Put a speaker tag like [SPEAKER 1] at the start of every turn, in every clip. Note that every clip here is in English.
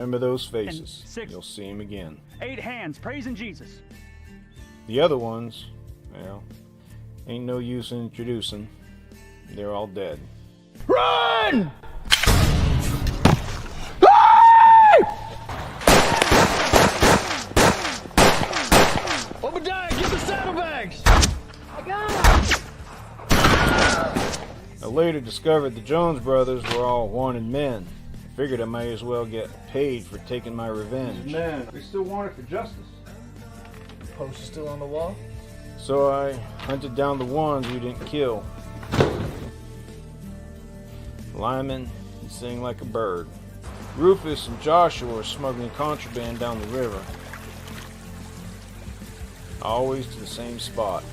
[SPEAKER 1] Remember those faces. You'll see them again.
[SPEAKER 2] 8 hands praising Jesus.
[SPEAKER 1] The other ones, well, ain't no use in introducing. They're all dead.
[SPEAKER 3] Run! Obadiah, get the saddlebags! I got them!
[SPEAKER 1] I later discovered the Jones brothers were all wanted men. I figured I might as well get paid for taking my revenge.
[SPEAKER 4] Man, we still wanted for justice.
[SPEAKER 3] Poster still on the wall?
[SPEAKER 1] So I hunted down the ones we didn't kill. Lyman, he sang like a bird. Rufus and Joshua were smuggling contraband down the river. Always to the same spot.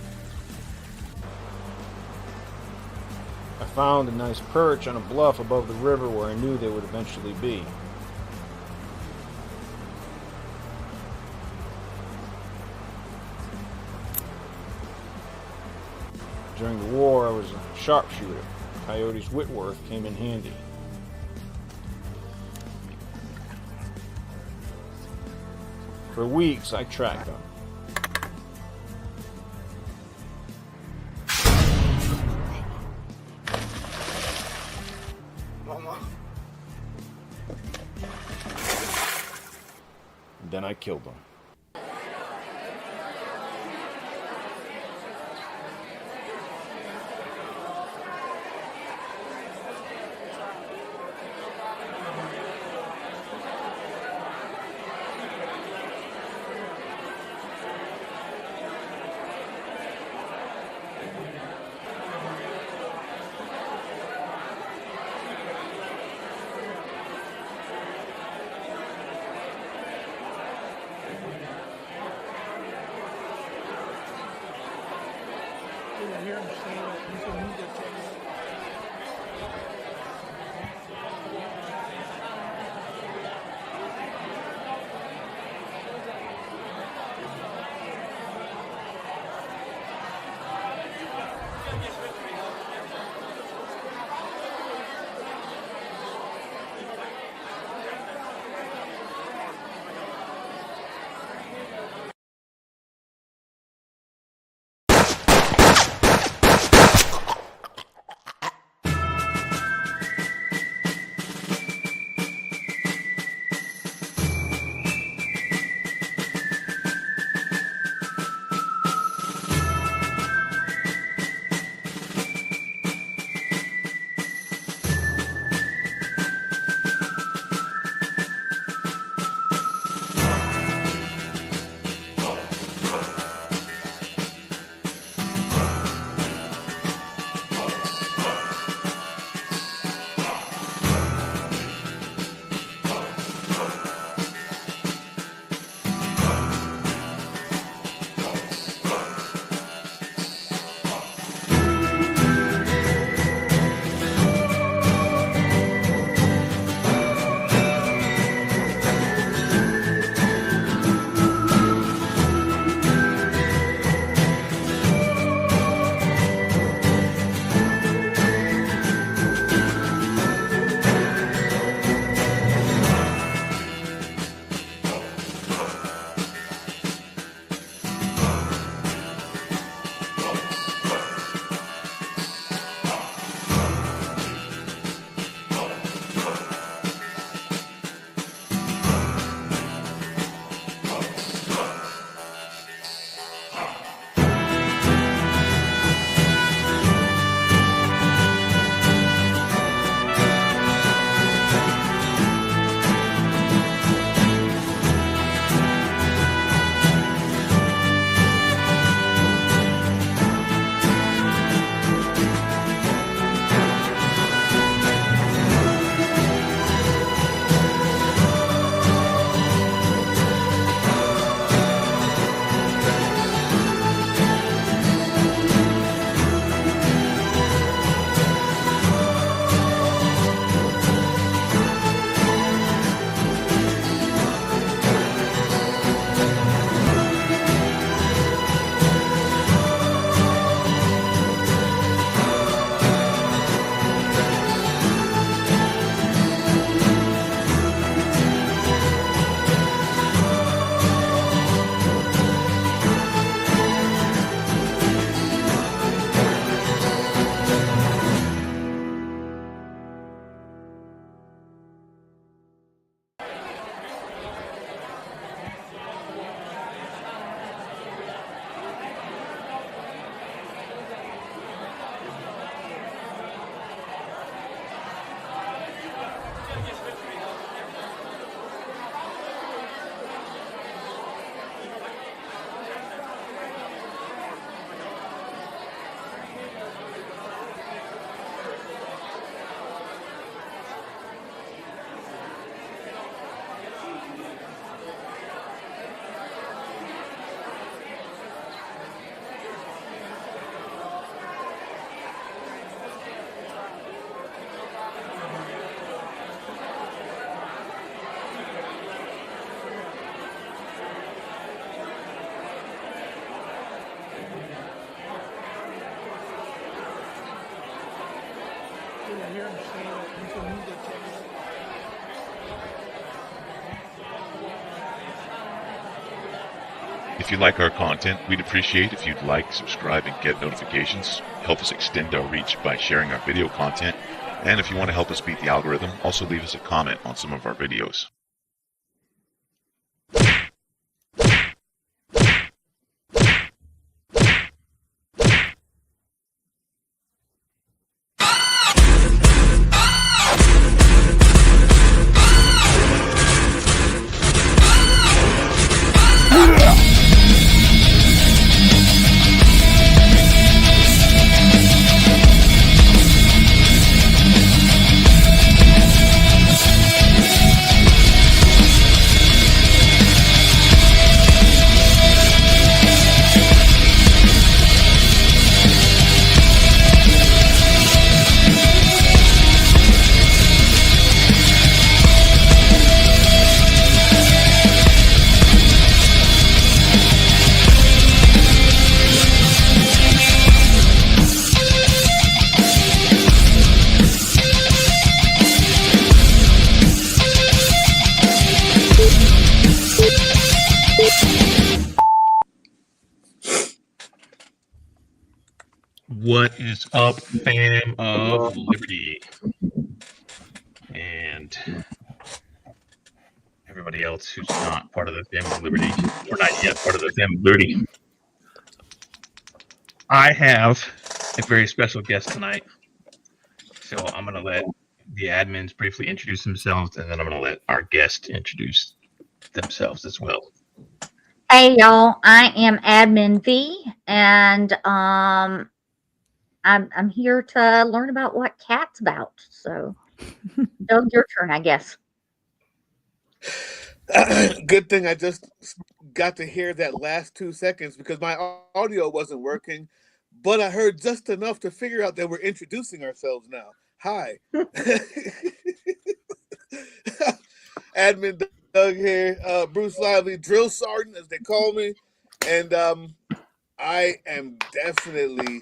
[SPEAKER 1] I found a nice perch on a bluff above the river where I knew they would eventually be. During the war, I was a sharpshooter. Coyote's Whitworth came in handy. For weeks, I tracked them. Then I killed them.
[SPEAKER 4] If you like our content, we'd appreciate if you'd like, subscribe, and get notifications. Help us extend our reach by sharing our video content. And if you want to help us beat the algorithm, also leave us a comment on some of our videos.
[SPEAKER 5] What is up, fam of Liberty? And everybody else who's not part of the family of Liberty, or not yet part of the family of Liberty. I have a very special guest tonight. So I'm going to let the admins briefly introduce themselves, and then I'm going to let our guest introduce themselves as well.
[SPEAKER 6] Hey y'all, I am Admin V, and I'm here to learn about what Kat's about. So, Doug, your turn, I guess.
[SPEAKER 3] Good thing I just got to hear that last 2 seconds because my audio wasn't working, but I heard just enough to figure out that we're introducing ourselves now. Hi. Admin Doug here, Bruce Lively, Drill Sergeant as they call me, and I am definitely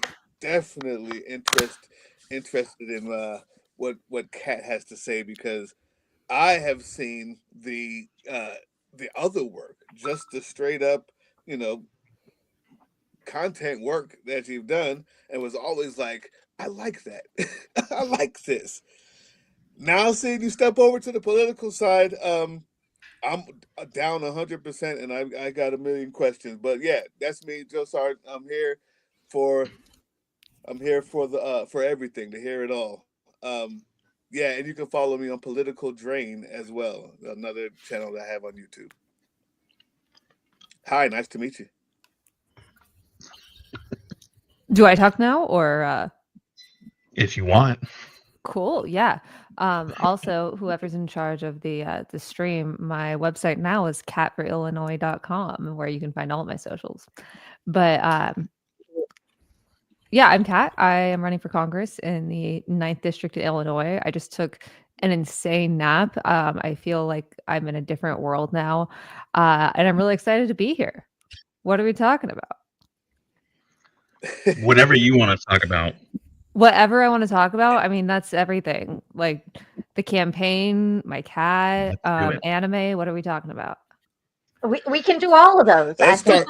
[SPEAKER 3] interested in what Kat has to say, because I have seen the other work, just the straight up, content work that you've done, and was always like, I like that. I like this. Now seeing you step over to the political side, I'm down 100%, and I got a million questions. But yeah, that's me, Joe Sargent. I'm here for everything, to hear it all. Yeah, and you can follow me on Political Drain as well, another channel that I have on YouTube. Hi, nice to meet you.
[SPEAKER 7] Do I talk now or?
[SPEAKER 5] If you want.
[SPEAKER 7] Cool. Yeah. Also, whoever's in charge of the stream, my website now is catforillinois.com, where you can find all of my socials. But yeah, I'm Kat. I am running for Congress in the 9th District of Illinois. I just took an insane nap. I feel like I'm in a different world now, and I'm really excited to be here. What are we talking about?
[SPEAKER 5] Whatever you want to talk about.
[SPEAKER 7] Whatever I want to talk about. I mean, that's everything. Like the campaign, my cat, anime. What are we talking about?
[SPEAKER 6] We can do all of those.
[SPEAKER 3] Let's start.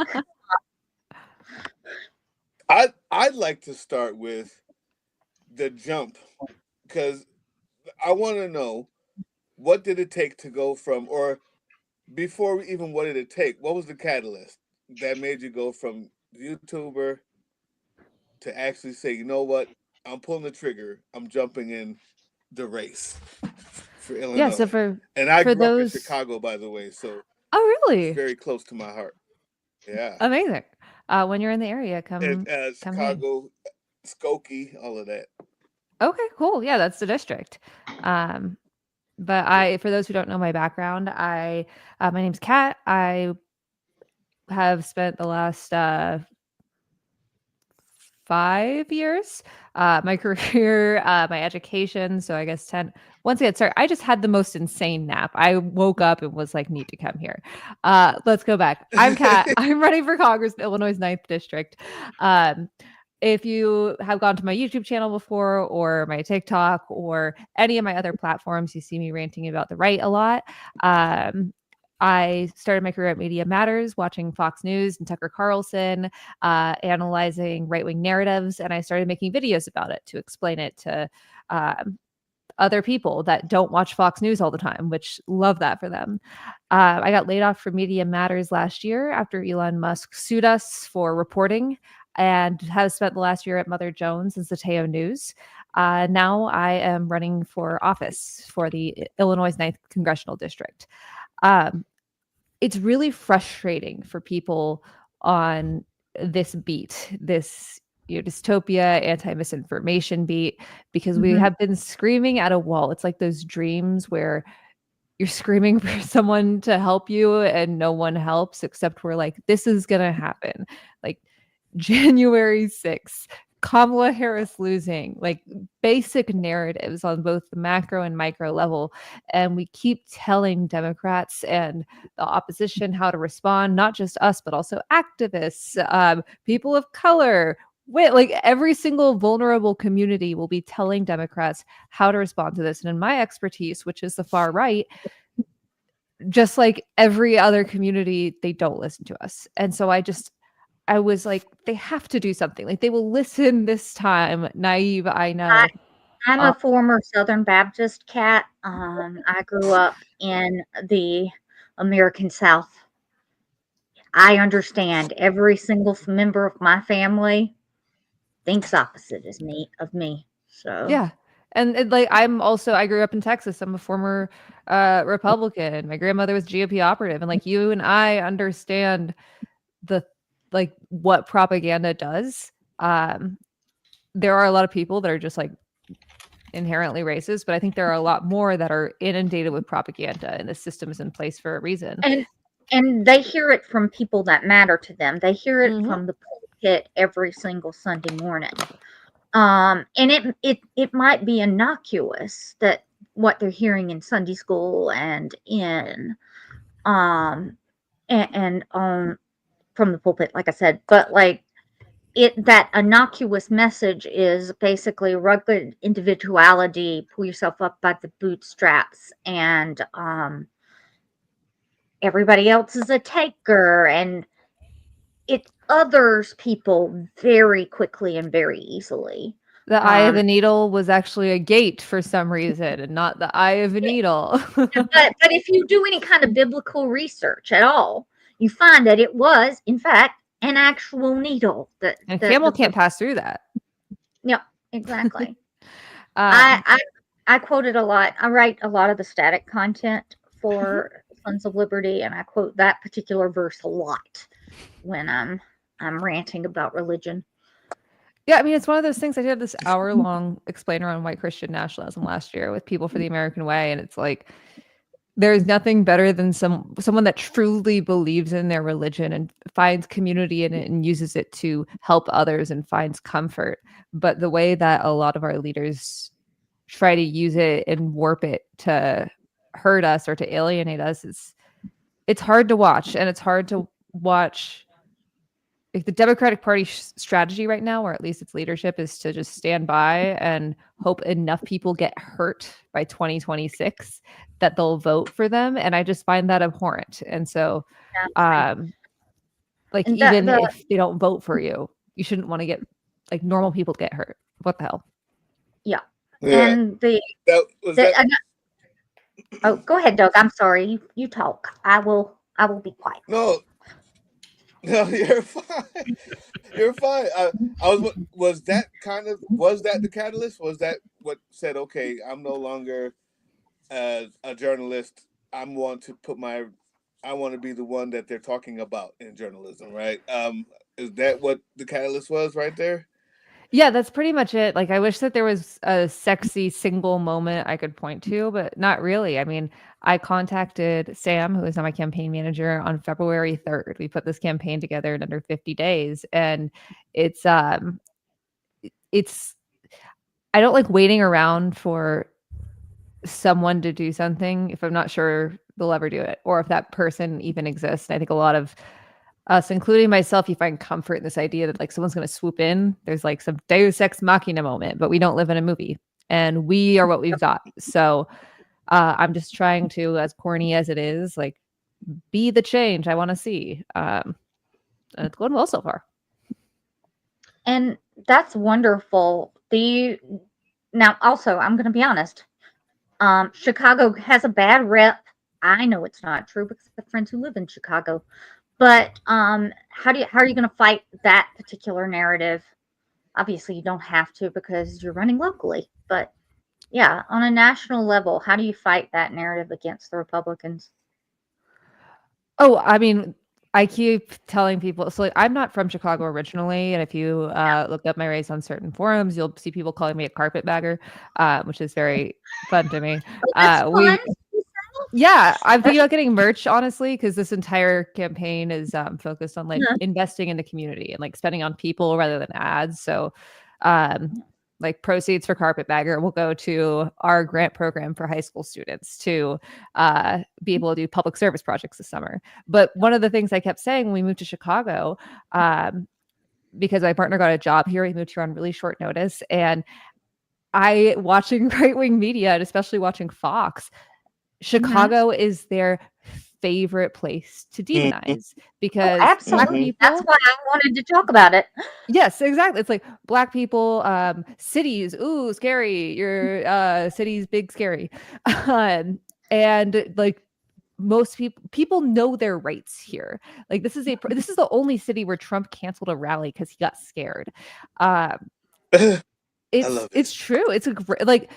[SPEAKER 3] I'd like to start with the jump, because I want to know, what did it take to go from, or before even what did it take, what was the catalyst that made you go from YouTuber to actually say, you know what, I'm pulling the trigger, I'm jumping in the race for Illinois?
[SPEAKER 7] Yeah, so
[SPEAKER 3] and I grew up in Chicago, by the way, so
[SPEAKER 7] really?
[SPEAKER 3] It's very close to my heart. Yeah.
[SPEAKER 7] Amazing. When you're in the area, come
[SPEAKER 3] Chicago, Skokie, all of that.
[SPEAKER 7] Okay, cool. Yeah, that's the district. But for those who don't know my background, my name's Kat. I have spent the last 5 years, my career, my education. So I guess 10. Once I get started, I just had the most insane nap. I woke up and was like, need to come here. Let's go back. I'm Kat. I'm running for Congress in Illinois' 9th District. if you have gone to my YouTube channel before or my TikTok or any of my other platforms, you see me ranting about the right a lot. I started my career at Media Matters, watching Fox News and Tucker Carlson, analyzing right-wing narratives, and I started making videos about it to explain it to other people that don't watch Fox News all the time, which love that for them. I got laid off from Media Matters last year after Elon Musk sued us for reporting, and have spent the last year at Mother Jones and Zateo News. Now I am running for office for the Illinois 9th Congressional District. It's really frustrating for people on this beat, this dystopia, anti-misinformation beat, because we have been screaming at a wall. It's like those dreams where you're screaming for someone to help you and no one helps, except we're like, this is gonna happen. Like January 6th, Kamala Harris losing, like basic narratives on both the macro and micro level. And we keep telling Democrats and the opposition how to respond, not just us, but also activists, people of color. Like every single vulnerable community will be telling Democrats how to respond to this. And in my expertise, which is the far right, just like every other community, they don't listen to us. And so I was like, they have to do something. Like they will listen this time. Naive, I know.
[SPEAKER 6] I'm a former Southern Baptist, Kat. I grew up in the American South. I understand every single member of my family thinks opposite of me. So
[SPEAKER 7] Yeah. And like I grew up in Texas. I'm a former Republican. My grandmother was GOP operative. And like you and I understand what propaganda does. There are a lot of people that are just like inherently racist, but I think there are a lot more that are inundated with propaganda, and the system is in place for a reason.
[SPEAKER 6] And they hear it from people that matter to them. They hear it from the pulpit every single Sunday morning. And it might be innocuous that what they're hearing in Sunday school and in and from the pulpit, like I said, but like that innocuous message is basically rugged individuality, pull yourself up by the bootstraps, and everybody else is a taker, and it others people very quickly and very easily.
[SPEAKER 7] The eye of the needle was actually a gate for some reason, and not the eye of a needle.
[SPEAKER 6] but if you do any kind of biblical research at all, you find that it was, in fact, an actual needle.
[SPEAKER 7] And camel can't pass through that.
[SPEAKER 6] Yeah, exactly. I quoted a lot. I write a lot of the static content for Sons of Liberty, and I quote that particular verse a lot when I'm ranting about religion.
[SPEAKER 7] Yeah, I mean, it's one of those things. I did this hour-long explainer on white Christian nationalism last year with People for the American Way, and it's like there's nothing better than someone that truly believes in their religion and finds community in it and uses it to help others and finds comfort. But the way that a lot of our leaders try to use it and warp it to hurt us or to alienate us it's hard to watch, and it's hard to watch. Like the Democratic Party strategy right now, or at least its leadership, is to just stand by and hope enough people get hurt by 2026 that they'll vote for them. And I just find that abhorrent. And so, even if they don't vote for you, you shouldn't want to get like normal people get hurt. What the hell?
[SPEAKER 6] Yeah. And oh, go ahead, Doug. I'm sorry. You talk. I will be quiet.
[SPEAKER 3] No, you're fine. You're fine. Was that the catalyst? Was that what said, okay, I'm no longer a journalist. I want to be the one that they're talking about in journalism, right? Is that what the catalyst was right there?
[SPEAKER 7] Yeah, that's pretty much it. Like, I wish that there was a sexy single moment I could point to, but not really. I mean, I contacted Sam, who is now my campaign manager, on February 3rd. We put this campaign together in under 50 days. And it's I don't like waiting around for someone to do something if I'm not sure they'll ever do it, or if that person even exists. And I think a lot of us, including myself, you find comfort in this idea that like someone's going to swoop in. There's like some Deus Ex Machina moment, but we don't live in a movie, and we are what we've got. So I'm just trying to, as corny as it is, like be the change I want to see. And it's going well so far.
[SPEAKER 6] And that's wonderful. Now also, I'm going to be honest. Chicago has a bad rep. I know it's not true because I have friends who live in Chicago. But how are you going to fight that particular narrative? Obviously, you don't have to because you're running locally. But yeah, on a national level, how do you fight that narrative against the Republicans?
[SPEAKER 7] Oh, I mean, I keep telling people, so like, I'm not from Chicago originally, and if you look up my race on certain forums, you'll see people calling me a carpetbagger, which is very fun to me.
[SPEAKER 6] That's fun.
[SPEAKER 7] Yeah, I'm thinking about getting merch, honestly, because this entire campaign is focused on like investing in the community and like spending on people rather than ads. So, like proceeds for Carpetbagger will go to our grant program for high school students to be able to do public service projects this summer. But one of the things I kept saying when we moved to Chicago, because my partner got a job here, we moved here on really short notice, and watching right-wing media and especially watching Fox, Chicago is their favorite place to demonize because Black people,
[SPEAKER 6] that's why I wanted to talk about it.
[SPEAKER 7] Yes, exactly. It's like Black people, cities, ooh, scary. Your city's big, scary. And like most people know their rights here. Like this is the only city where Trump canceled a rally because he got scared. It's true. It's like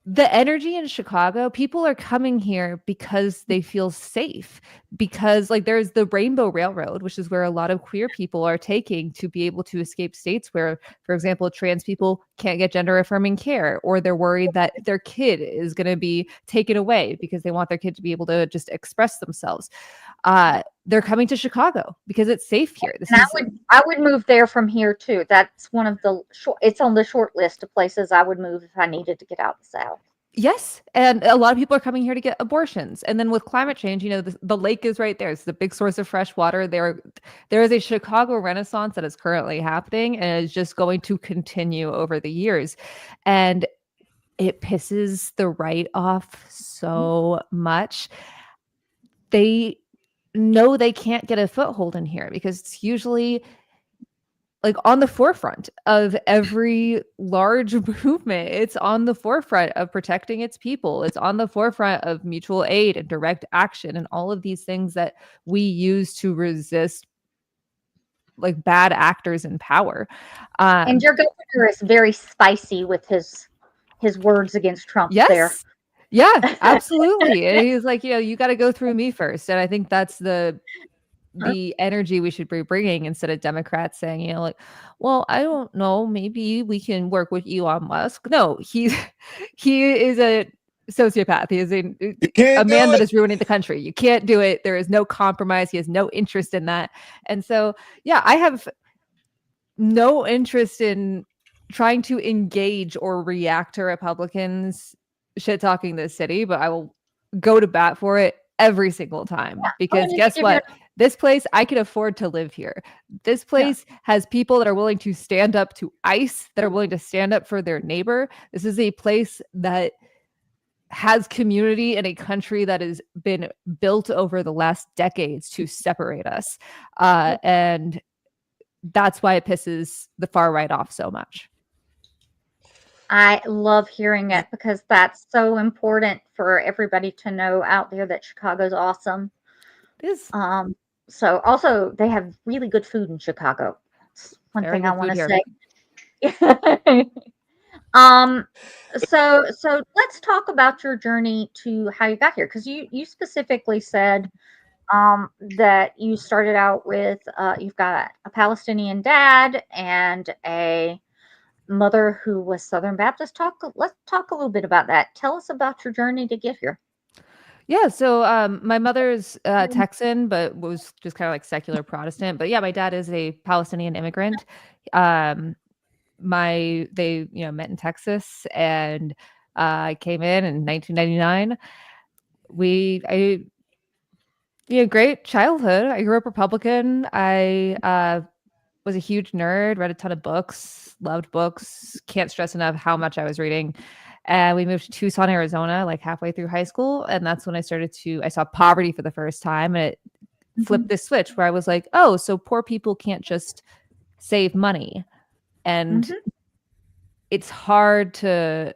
[SPEAKER 7] the energy in Chicago, people are coming here because they feel safe, because like there's the Rainbow Railroad, which is where a lot of queer people are taking to be able to escape states where, for example, trans people can't get gender affirming care, or they're worried that their kid is going to be taken away because they want their kid to be able to just express themselves. They're coming to Chicago because it's safe here.
[SPEAKER 6] I would move there from here too. That's one of the it's on the short list of places I would move if I needed to get out the South.
[SPEAKER 7] Yes, and a lot of people are coming here to get abortions. And then with climate change, the lake is right there. It's the big source of fresh water. There is a Chicago renaissance that is currently happening and is just going to continue over the years. And it pisses the right off so much. They know they can't get a foothold in here because it's usually like on the forefront of every large movement. It's on the forefront of protecting its people. It's on the forefront of mutual aid and direct action and all of these things that we use to resist like bad actors in power.
[SPEAKER 6] And your governor is very spicy with his words against Trump there.
[SPEAKER 7] Yeah, absolutely. And he's like, you got to go through me first. And I think that's the energy we should be bringing, instead of Democrats saying, like, well, I don't know, maybe we can work with Elon Musk. No, he is a sociopath. He is a man that is ruining the country. You can't do it. There is no compromise. He has no interest in that. And so, yeah, I have no interest in trying to engage or react to Republicans shit talking this city, but I will go to bat for it every single time, because guess what? This place, I can afford to live here. This place has people that are willing to stand up to ICE, that are willing to stand up for their neighbor. This is a place that has community in a country that has been built over the last decades to separate us. And that's why it pisses the far right off so much.
[SPEAKER 6] I love hearing it because that's so important for everybody to know out there that Chicago's awesome.
[SPEAKER 7] It is.
[SPEAKER 6] So also they have really good food in Chicago. That's one thing I want to say. So let's talk about your journey to how you got here, because you specifically said that you started out with you've got a Palestinian dad and a mother who was Southern Baptist. Let's talk a little bit about that. Tell us about your journey to get here.
[SPEAKER 7] Yeah, so my mother's Texan, but was just kind of like secular Protestant. But yeah, my dad is a Palestinian immigrant. They met in Texas, and I came in 1999. Yeah, great childhood. I grew up Republican. I was a huge nerd, read a ton of books, loved books. Can't stress enough how much I was reading. And we moved to Tucson, Arizona, like halfway through high school. And that's when I saw poverty for the first time. And it flipped this switch where I was like, oh, so poor people can't just save money. And it's hard to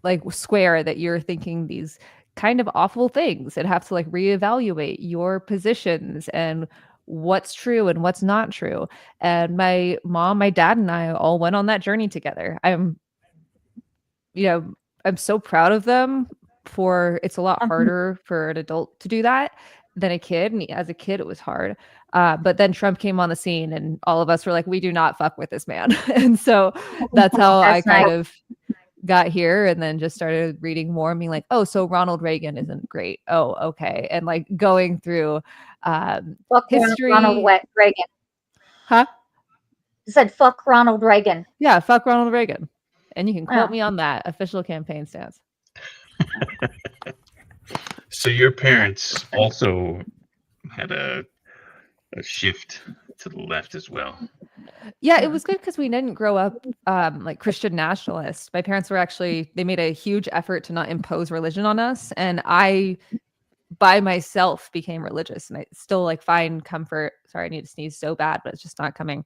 [SPEAKER 7] like square that you're thinking these kind of awful things and have to like reevaluate your positions and what's true and what's not true. And my mom, my dad, and I all went on that journey together. I'm so proud of them for it's a lot harder for an adult to do that than a kid. And as a kid, it was hard. But then Trump came on the scene and all of us were like, we do not fuck with this man. And so that's how I kind of got here, and then just started reading more and being like, oh, so Ronald Reagan isn't great. Oh, okay. And like going through
[SPEAKER 6] Fuck
[SPEAKER 7] history.
[SPEAKER 6] Ronald Reagan.
[SPEAKER 7] Huh?
[SPEAKER 6] You said fuck Ronald Reagan.
[SPEAKER 7] Yeah, fuck Ronald Reagan. And you can quote me on that official campaign stance.
[SPEAKER 5] So your parents also had a shift to the left as well.
[SPEAKER 7] Yeah, it was good because we didn't grow up like Christian nationalists. My parents were they made a huge effort to not impose religion on us. And I, by myself, became religious. And I still like find comfort. Sorry, I need to sneeze so bad, but it's just not coming.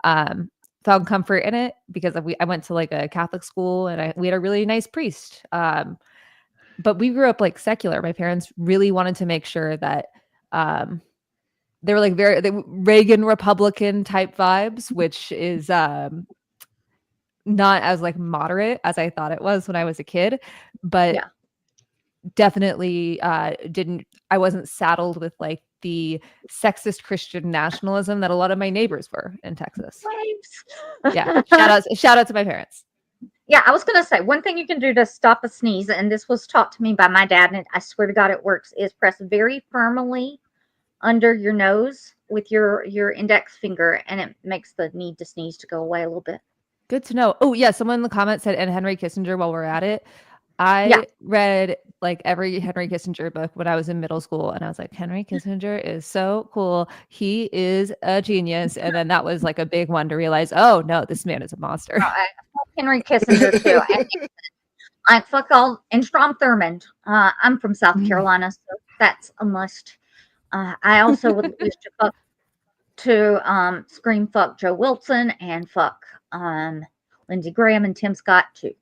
[SPEAKER 7] Found comfort in it because I went to like a Catholic school and we had a really nice priest. But we grew up like secular. My parents really wanted to make sure that they were like Reagan Republican type vibes, which is not as like moderate as I thought it was when I was a kid, but definitely I wasn't saddled with like the sexist Christian nationalism that a lot of my neighbors were in Texas. Yeah. Shout out to my parents.
[SPEAKER 6] Yeah, I was going to say one thing you can do to stop a sneeze, and this was taught to me by my dad, and I swear to God it works, is press very firmly under your nose with your index finger, and it makes the need to sneeze to go away a little bit.
[SPEAKER 7] Good to know. Oh yeah, someone in the comments said, and Henry Kissinger while we're at it. I read like every Henry Kissinger book when I was in middle school, and I was like, Henry Kissinger is so cool. He is a genius. And then that was like a big one to realize, oh no, this man is a monster.
[SPEAKER 6] I fuck Henry Kissinger too. And I fuck all and Strom Thurmond. I'm from South Carolina, so that's a must. I also would used to scream fuck Joe Wilson and fuck Lindsey Graham and Tim Scott too.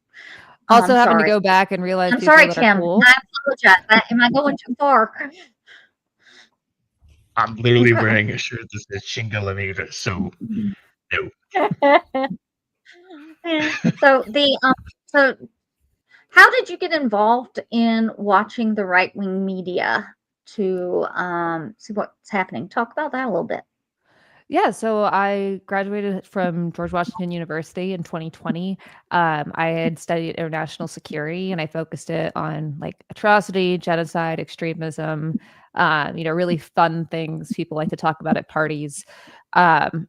[SPEAKER 7] Also having to go back and realize
[SPEAKER 6] I'm sorry, Tim.
[SPEAKER 7] Cool.
[SPEAKER 6] I apologize. Am I going too far?
[SPEAKER 5] I'm literally wearing a shirt that says Chinga La Negra, so no.
[SPEAKER 6] So how did you get involved in watching the right-wing media to see what's happening? Talk about that a little bit.
[SPEAKER 7] Yeah, so I graduated from George Washington University in 2020. I had studied international security, and I focused it on like atrocity, genocide, extremism, really fun things people like to talk about at parties. And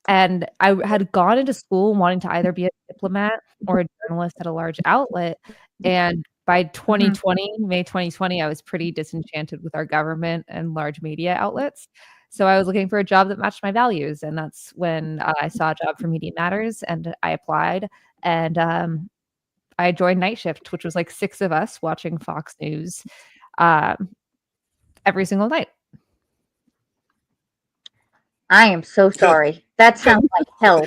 [SPEAKER 7] I had gone into school wanting to either be a diplomat or a journalist at a large outlet. And by 2020, May 2020, I was pretty disenchanted with our government and large media outlets. So I was looking for a job that matched my values. And that's when I saw a job for Media Matters, and I applied. And I joined Night Shift, which was like 6 of us watching Fox News every single night. I
[SPEAKER 6] am so sorry. That sounds like hell.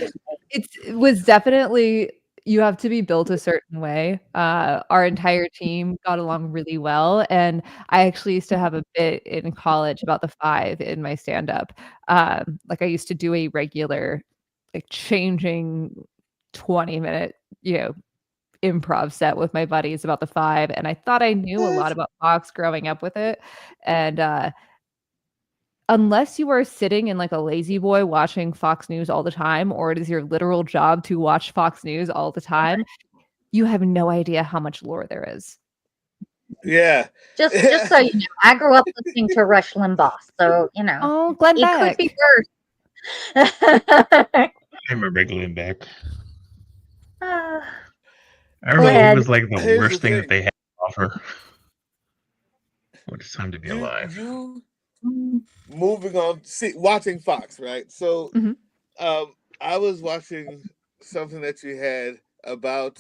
[SPEAKER 7] It was definitely, you have to be built a certain way. Our entire team got along really well. And I actually used to have a bit in college about the 5 in my stand-up. Like I used to do a regular, like changing 20-minute, improv set with my buddies about the 5. And I thought I knew a lot about Fox growing up with it. And unless you are sitting in like a lazy boy watching Fox News all the time, or it is your literal job to watch Fox News all the time, you have no idea how much lore there is.
[SPEAKER 3] Yeah.
[SPEAKER 6] Just so you know, I grew up listening to Rush Limbaugh, so
[SPEAKER 7] Oh, Glenn Beck.
[SPEAKER 6] Could be worse.
[SPEAKER 5] I remember Glenn Beck. I remember it was like the worst thing that they had to offer. What it's time to be alive.
[SPEAKER 3] You moving on, watching Fox, right? So,
[SPEAKER 7] Mhm.
[SPEAKER 3] I was watching something that you had about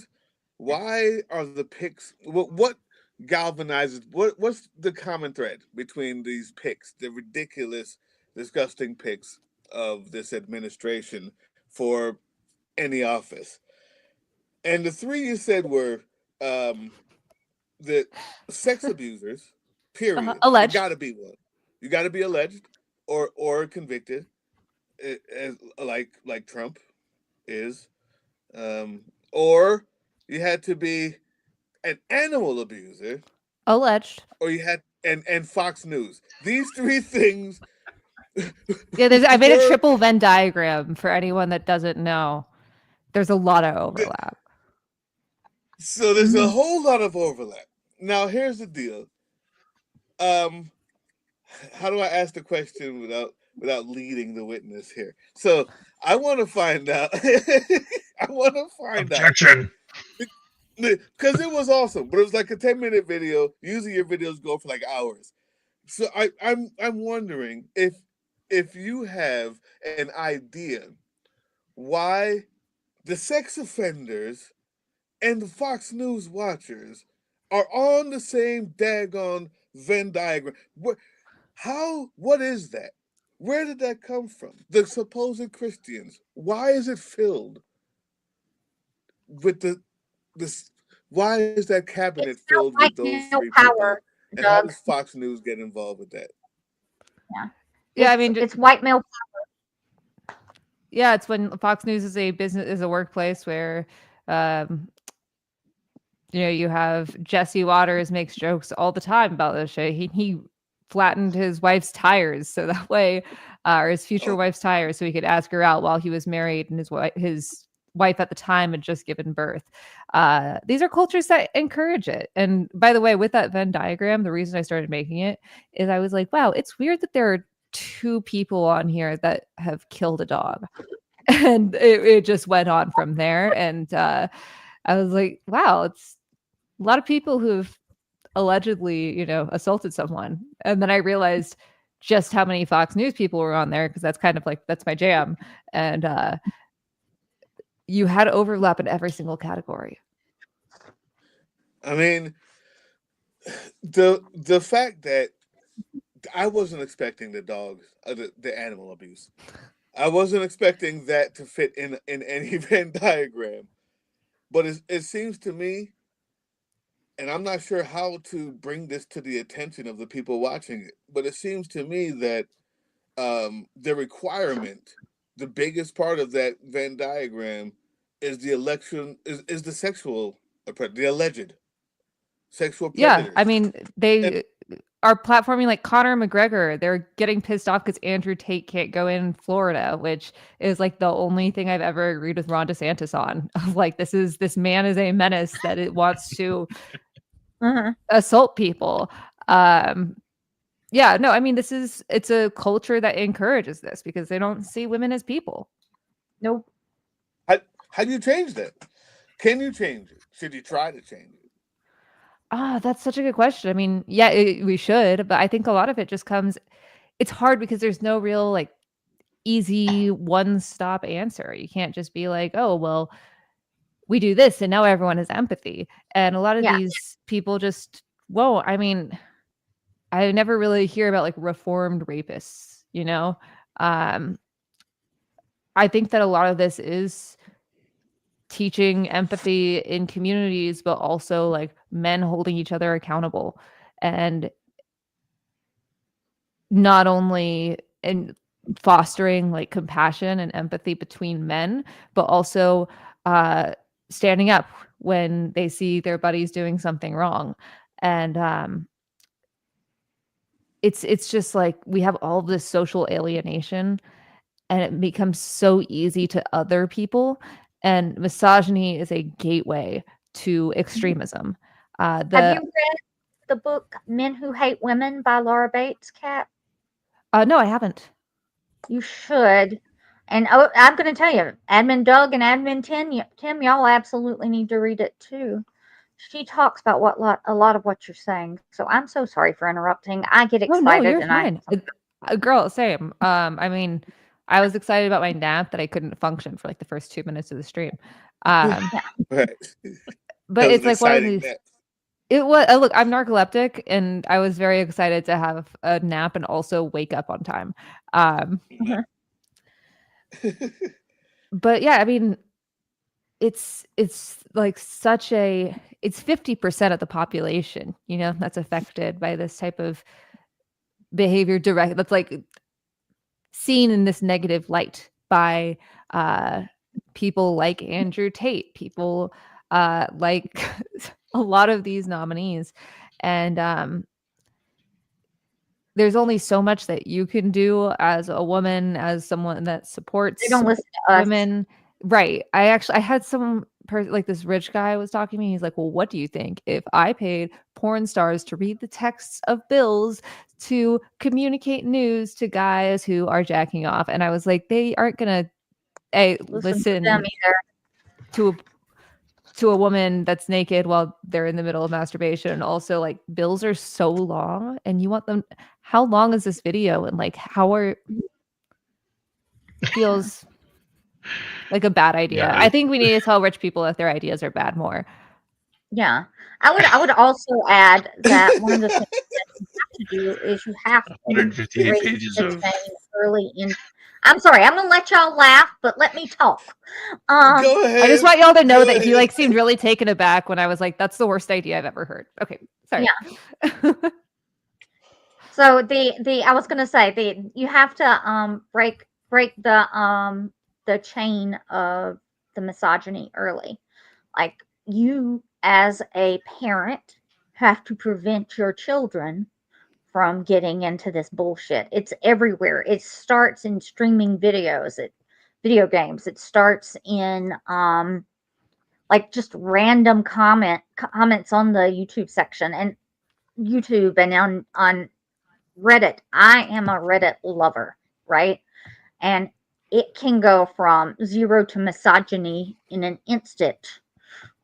[SPEAKER 3] why are the pics. What galvanizes? What's the common thread between these pics? The ridiculous, disgusting pics of this administration for any office. And the three you said were the sex abusers. Period. It got
[SPEAKER 7] Alleged.
[SPEAKER 3] to be one. You got to be alleged or convicted, like Trump is, or you had to be an animal abuser,
[SPEAKER 7] Alleged.
[SPEAKER 3] or you had and Fox News. These three things
[SPEAKER 7] Yeah, I made a
[SPEAKER 3] were
[SPEAKER 7] triple Venn diagram for anyone that doesn't know. There's a lot of overlap.
[SPEAKER 3] so there's a
[SPEAKER 6] Mhm.
[SPEAKER 3] whole lot of overlap. Now here's the deal. Um, how do I ask the question without leading the witness here? So I want to find out. I want to find out
[SPEAKER 5] Objection.
[SPEAKER 3] because it was awesome, but it was like a 10-minute video. Usually your videos go for like hours. So I'm wondering if you have an idea why the sex offenders and the Fox News watchers are on the same daggone Venn diagram. What is that? Where did that come from? The supposed Christians. Why is it filled with this? Why is that cabinet
[SPEAKER 6] It's their
[SPEAKER 3] filled
[SPEAKER 6] white
[SPEAKER 3] with those
[SPEAKER 6] male
[SPEAKER 3] three people?
[SPEAKER 6] power,
[SPEAKER 3] And how
[SPEAKER 6] Doug.
[SPEAKER 3] does Fox News get involved with that?
[SPEAKER 6] Yeah.
[SPEAKER 7] Yeah, I
[SPEAKER 6] It's
[SPEAKER 7] mean,
[SPEAKER 6] it's white male.
[SPEAKER 7] yeah, it's when Fox News is a workplace where, um, you have Jesse Waters makes jokes all the time about this shit. He flattened his wife's tires so that way, or his future
[SPEAKER 3] Oh,
[SPEAKER 7] wife's tires, so he could ask her out while he was married and his wife at the time had just given birth. These are cultures that encourage it. And by the way, with that Venn diagram, the reason I started making it is I was like, wow, it's weird that there are two people on here that have killed a dog. And it just went on from there. And I was like, wow, it's a lot of people who've allegedly, assaulted someone. And then I realized just how many Fox News people were on there because that's kind of like that's my jam. And you had overlap in every single category.
[SPEAKER 3] I mean, the fact that I wasn't expecting the dogs, the animal abuse. I wasn't expecting that to fit in any Venn diagram, but it seems to me, and I'm not sure how to bring this to the attention of the people watching it, but it seems to me that the requirement, the biggest part of that Venn diagram, is the election is the the alleged sexual
[SPEAKER 7] Yeah, I
[SPEAKER 3] predators,
[SPEAKER 7] mean,
[SPEAKER 3] and
[SPEAKER 7] they are platforming like Conor McGregor. They're getting pissed off because Andrew Tate can't go in Florida, which is like the only thing I've ever agreed with Ron DeSantis on. Of like, this man is a menace that it wants to
[SPEAKER 6] Mhm.
[SPEAKER 7] assault people. Um, yeah, no, I mean, it's a culture that encourages this because they don't see women as people.
[SPEAKER 6] Nope.
[SPEAKER 3] how do you change that? Can you change it? Should you try to change it?
[SPEAKER 7] That's such a good question. I mean, yeah, we should, but I think a lot of it just comes. It's hard because there's no real like easy one-stop answer. You can't just be like, "Oh, well, we do this and now everyone has empathy." And a lot of
[SPEAKER 6] Yeah.
[SPEAKER 7] these people just won't. I mean, I never really hear about like reformed rapists, you know? Um, I think that a lot of this is teaching empathy in communities, but also like men holding each other accountable and not only in fostering like compassion and empathy between men, but also uh, standing up when they see their buddies doing something wrong. And it's just like we have all this social alienation and it becomes so easy to other people. And misogyny is a gateway to extremism.
[SPEAKER 6] Have you
[SPEAKER 7] The
[SPEAKER 6] read the book Men Who Hate Women by Laura Bates, Kat?
[SPEAKER 7] No, I haven't.
[SPEAKER 6] You should. And I'm going to tell you, Admin Doug and Admin Tim, y'all absolutely need to read it too. she talks about a lot of what you're saying. So I'm so sorry for interrupting. I get
[SPEAKER 7] Oh no,
[SPEAKER 6] excited
[SPEAKER 7] you're
[SPEAKER 6] and I
[SPEAKER 7] fine. Girl, same. I mean, I was excited about my nap that I couldn't function for like the first 2 minutes of the stream.
[SPEAKER 3] Right.
[SPEAKER 7] But
[SPEAKER 3] That was
[SPEAKER 7] it's
[SPEAKER 3] an
[SPEAKER 7] like one of
[SPEAKER 3] exciting
[SPEAKER 7] these.
[SPEAKER 3] nap.
[SPEAKER 7] It was look, I'm narcoleptic, and I was very excited to have a nap and also wake up on time. But yeah, I mean, it's like such a it's 50% of the population, you know, that's affected by this type of behavior direct that's like seen in this negative light by people like Andrew Tate, people like a lot of these nominees. And there's only so much that you can do as a woman, as someone that supports
[SPEAKER 6] they don't listen to us.
[SPEAKER 7] women. Right. I had some person like this rich guy was talking to me. He's like, well, what do you think if I paid porn stars to read the texts of bills to communicate news to guys who are jacking off? And I was like, they aren't gonna
[SPEAKER 6] Listen to them
[SPEAKER 7] listen
[SPEAKER 6] either.
[SPEAKER 7] to a woman that's naked while they're in the middle of masturbation. And also, like, bills are so long, and you want them. How long is this video? And like, how are feels like a bad idea.
[SPEAKER 5] Yeah.
[SPEAKER 7] I think we need to tell rich people if their ideas are bad more.
[SPEAKER 6] Yeah. I would also add that one of the things that you have to do is you have to
[SPEAKER 5] 158
[SPEAKER 6] raise
[SPEAKER 5] pages
[SPEAKER 6] the
[SPEAKER 5] of.
[SPEAKER 6] chain early in. I'm sorry, I'm gonna let y'all laugh, but let me talk.
[SPEAKER 3] Go ahead.
[SPEAKER 7] I just want y'all to know
[SPEAKER 3] Go
[SPEAKER 7] that he
[SPEAKER 3] ahead.
[SPEAKER 7] like seemed really taken aback when I was like, "That's the worst idea I've ever heard." Okay, sorry.
[SPEAKER 6] Yeah. So I was gonna say you have to break the chain of the misogyny early. Like, you as a parent have to prevent your children from getting into this bullshit. It's everywhere. It starts in streaming video games. It starts in like just random comments on the YouTube section and YouTube and on Reddit. I am a Reddit lover, right? And it can go from zero to misogyny in an instant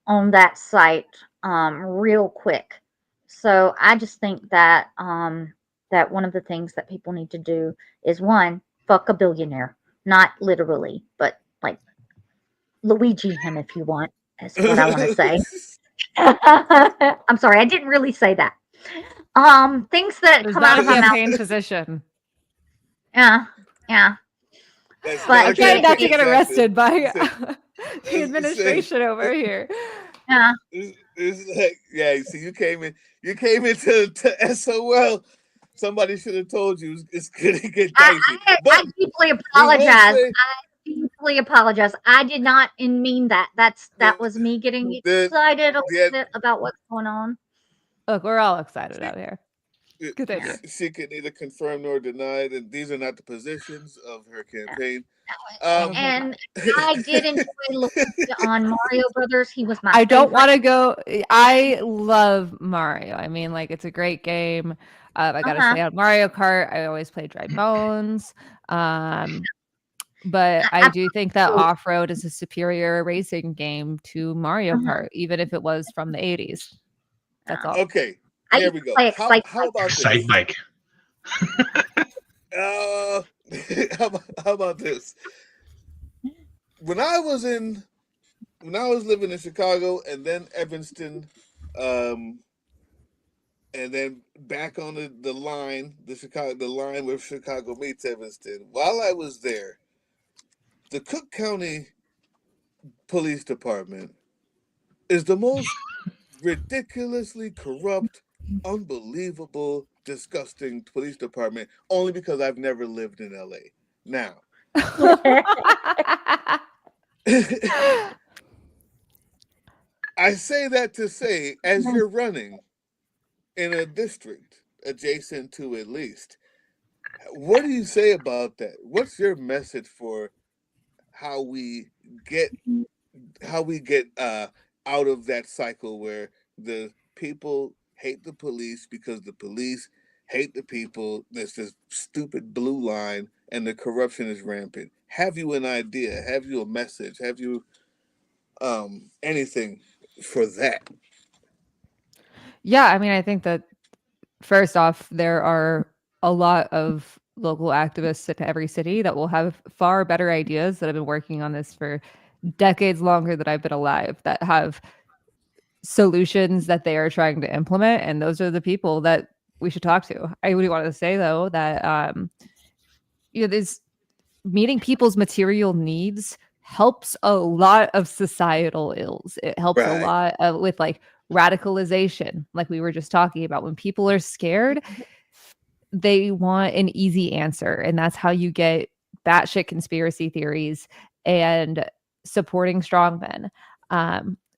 [SPEAKER 6] on that site real quick. So I just think that that one of the things that people need to do is, one, fuck a billionaire. Not literally, but like Luigi him if you want, is what I want to say. I'm sorry, I didn't really say that. Things that
[SPEAKER 7] It's
[SPEAKER 6] come
[SPEAKER 7] not
[SPEAKER 6] out
[SPEAKER 7] a
[SPEAKER 6] of my mouth.
[SPEAKER 7] campaign position.
[SPEAKER 6] Yeah, yeah.
[SPEAKER 3] That's
[SPEAKER 6] But
[SPEAKER 3] not a
[SPEAKER 7] I'm trying not to
[SPEAKER 3] campaign
[SPEAKER 7] get arrested by
[SPEAKER 3] position.
[SPEAKER 7] the administration over here.
[SPEAKER 6] Yeah.
[SPEAKER 3] It's like, yeah, you see, you came into to SOL. Somebody should have told you it's gonna get dicey.
[SPEAKER 6] I deeply apologize.
[SPEAKER 3] say-
[SPEAKER 6] I deeply apologize. I did not mean that. That was me getting excited a little bit about what's going on.
[SPEAKER 7] Look, we're all excited out here. Good idea.
[SPEAKER 3] She can neither confirm nor deny that these are not the positions of her campaign.
[SPEAKER 6] And I did enjoy looking on Mario Brothers. He was my
[SPEAKER 7] I don't
[SPEAKER 6] favorite.
[SPEAKER 7] want to go. I love Mario. I mean, like, it's a great game. I gotta say, on Mario Kart, I always play Dry Bones. But I do think that Off Road is a superior racing game to Mario Kart, even if it was from the 80s. That's all.
[SPEAKER 3] Okay, there we go. How about
[SPEAKER 5] Side
[SPEAKER 3] this?
[SPEAKER 5] bike.
[SPEAKER 3] How about this? When I was living in Chicago and then Evanston, and then back on the line, the line where Chicago meets Evanston. While I was there, the Cook County Police Department is the most ridiculously corrupt, unbelievable, disgusting police department, only because I've never lived in LA. Now, I say that to say, as you're running in a district adjacent to at least, what do you say about that? What's your message for how we get out of that cycle where the people hate the police because the police hate the people? There's this stupid blue line and the corruption is rampant. Have you an idea? Have you a message? Have you anything for that?
[SPEAKER 7] Yeah, I mean, I think that first off, there are a lot of local activists in every city that will have far better ideas that have been working on this for decades longer than I've been alive, that have solutions that they are trying to implement. And those are the people that we should talk to. I would want to say, though, that, this meeting people's material needs helps a lot of societal ills. It helps a
[SPEAKER 3] Right.
[SPEAKER 7] lot with like radicalization, like we were just talking about. When people are scared, they want an easy answer, and that's how you get batshit conspiracy theories and supporting strongmen.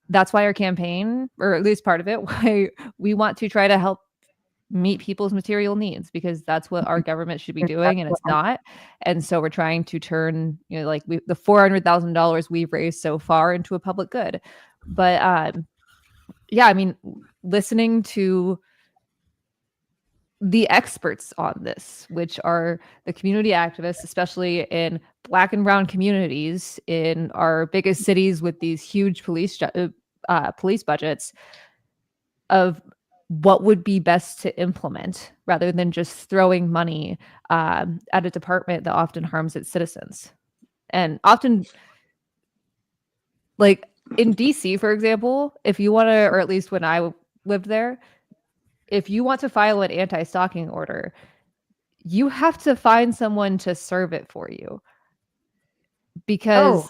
[SPEAKER 7] That's why our campaign, or at least part of it, why we want to try to help meet people's material needs, because that's what our government should be doing, and it's not. And so we're trying to turn, like the $400,000 we've raised so far into a public good. But yeah, I mean, listening to the experts on this, which are the community activists, especially in Black and brown communities in our biggest cities with these huge police budgets, of what would be best to implement, rather than just throwing money at a department that often harms its citizens. And often, like in DC, for example, if you want to, or at least when I lived there, if you want to file an anti-stalking order, you have to find someone to serve it for you, because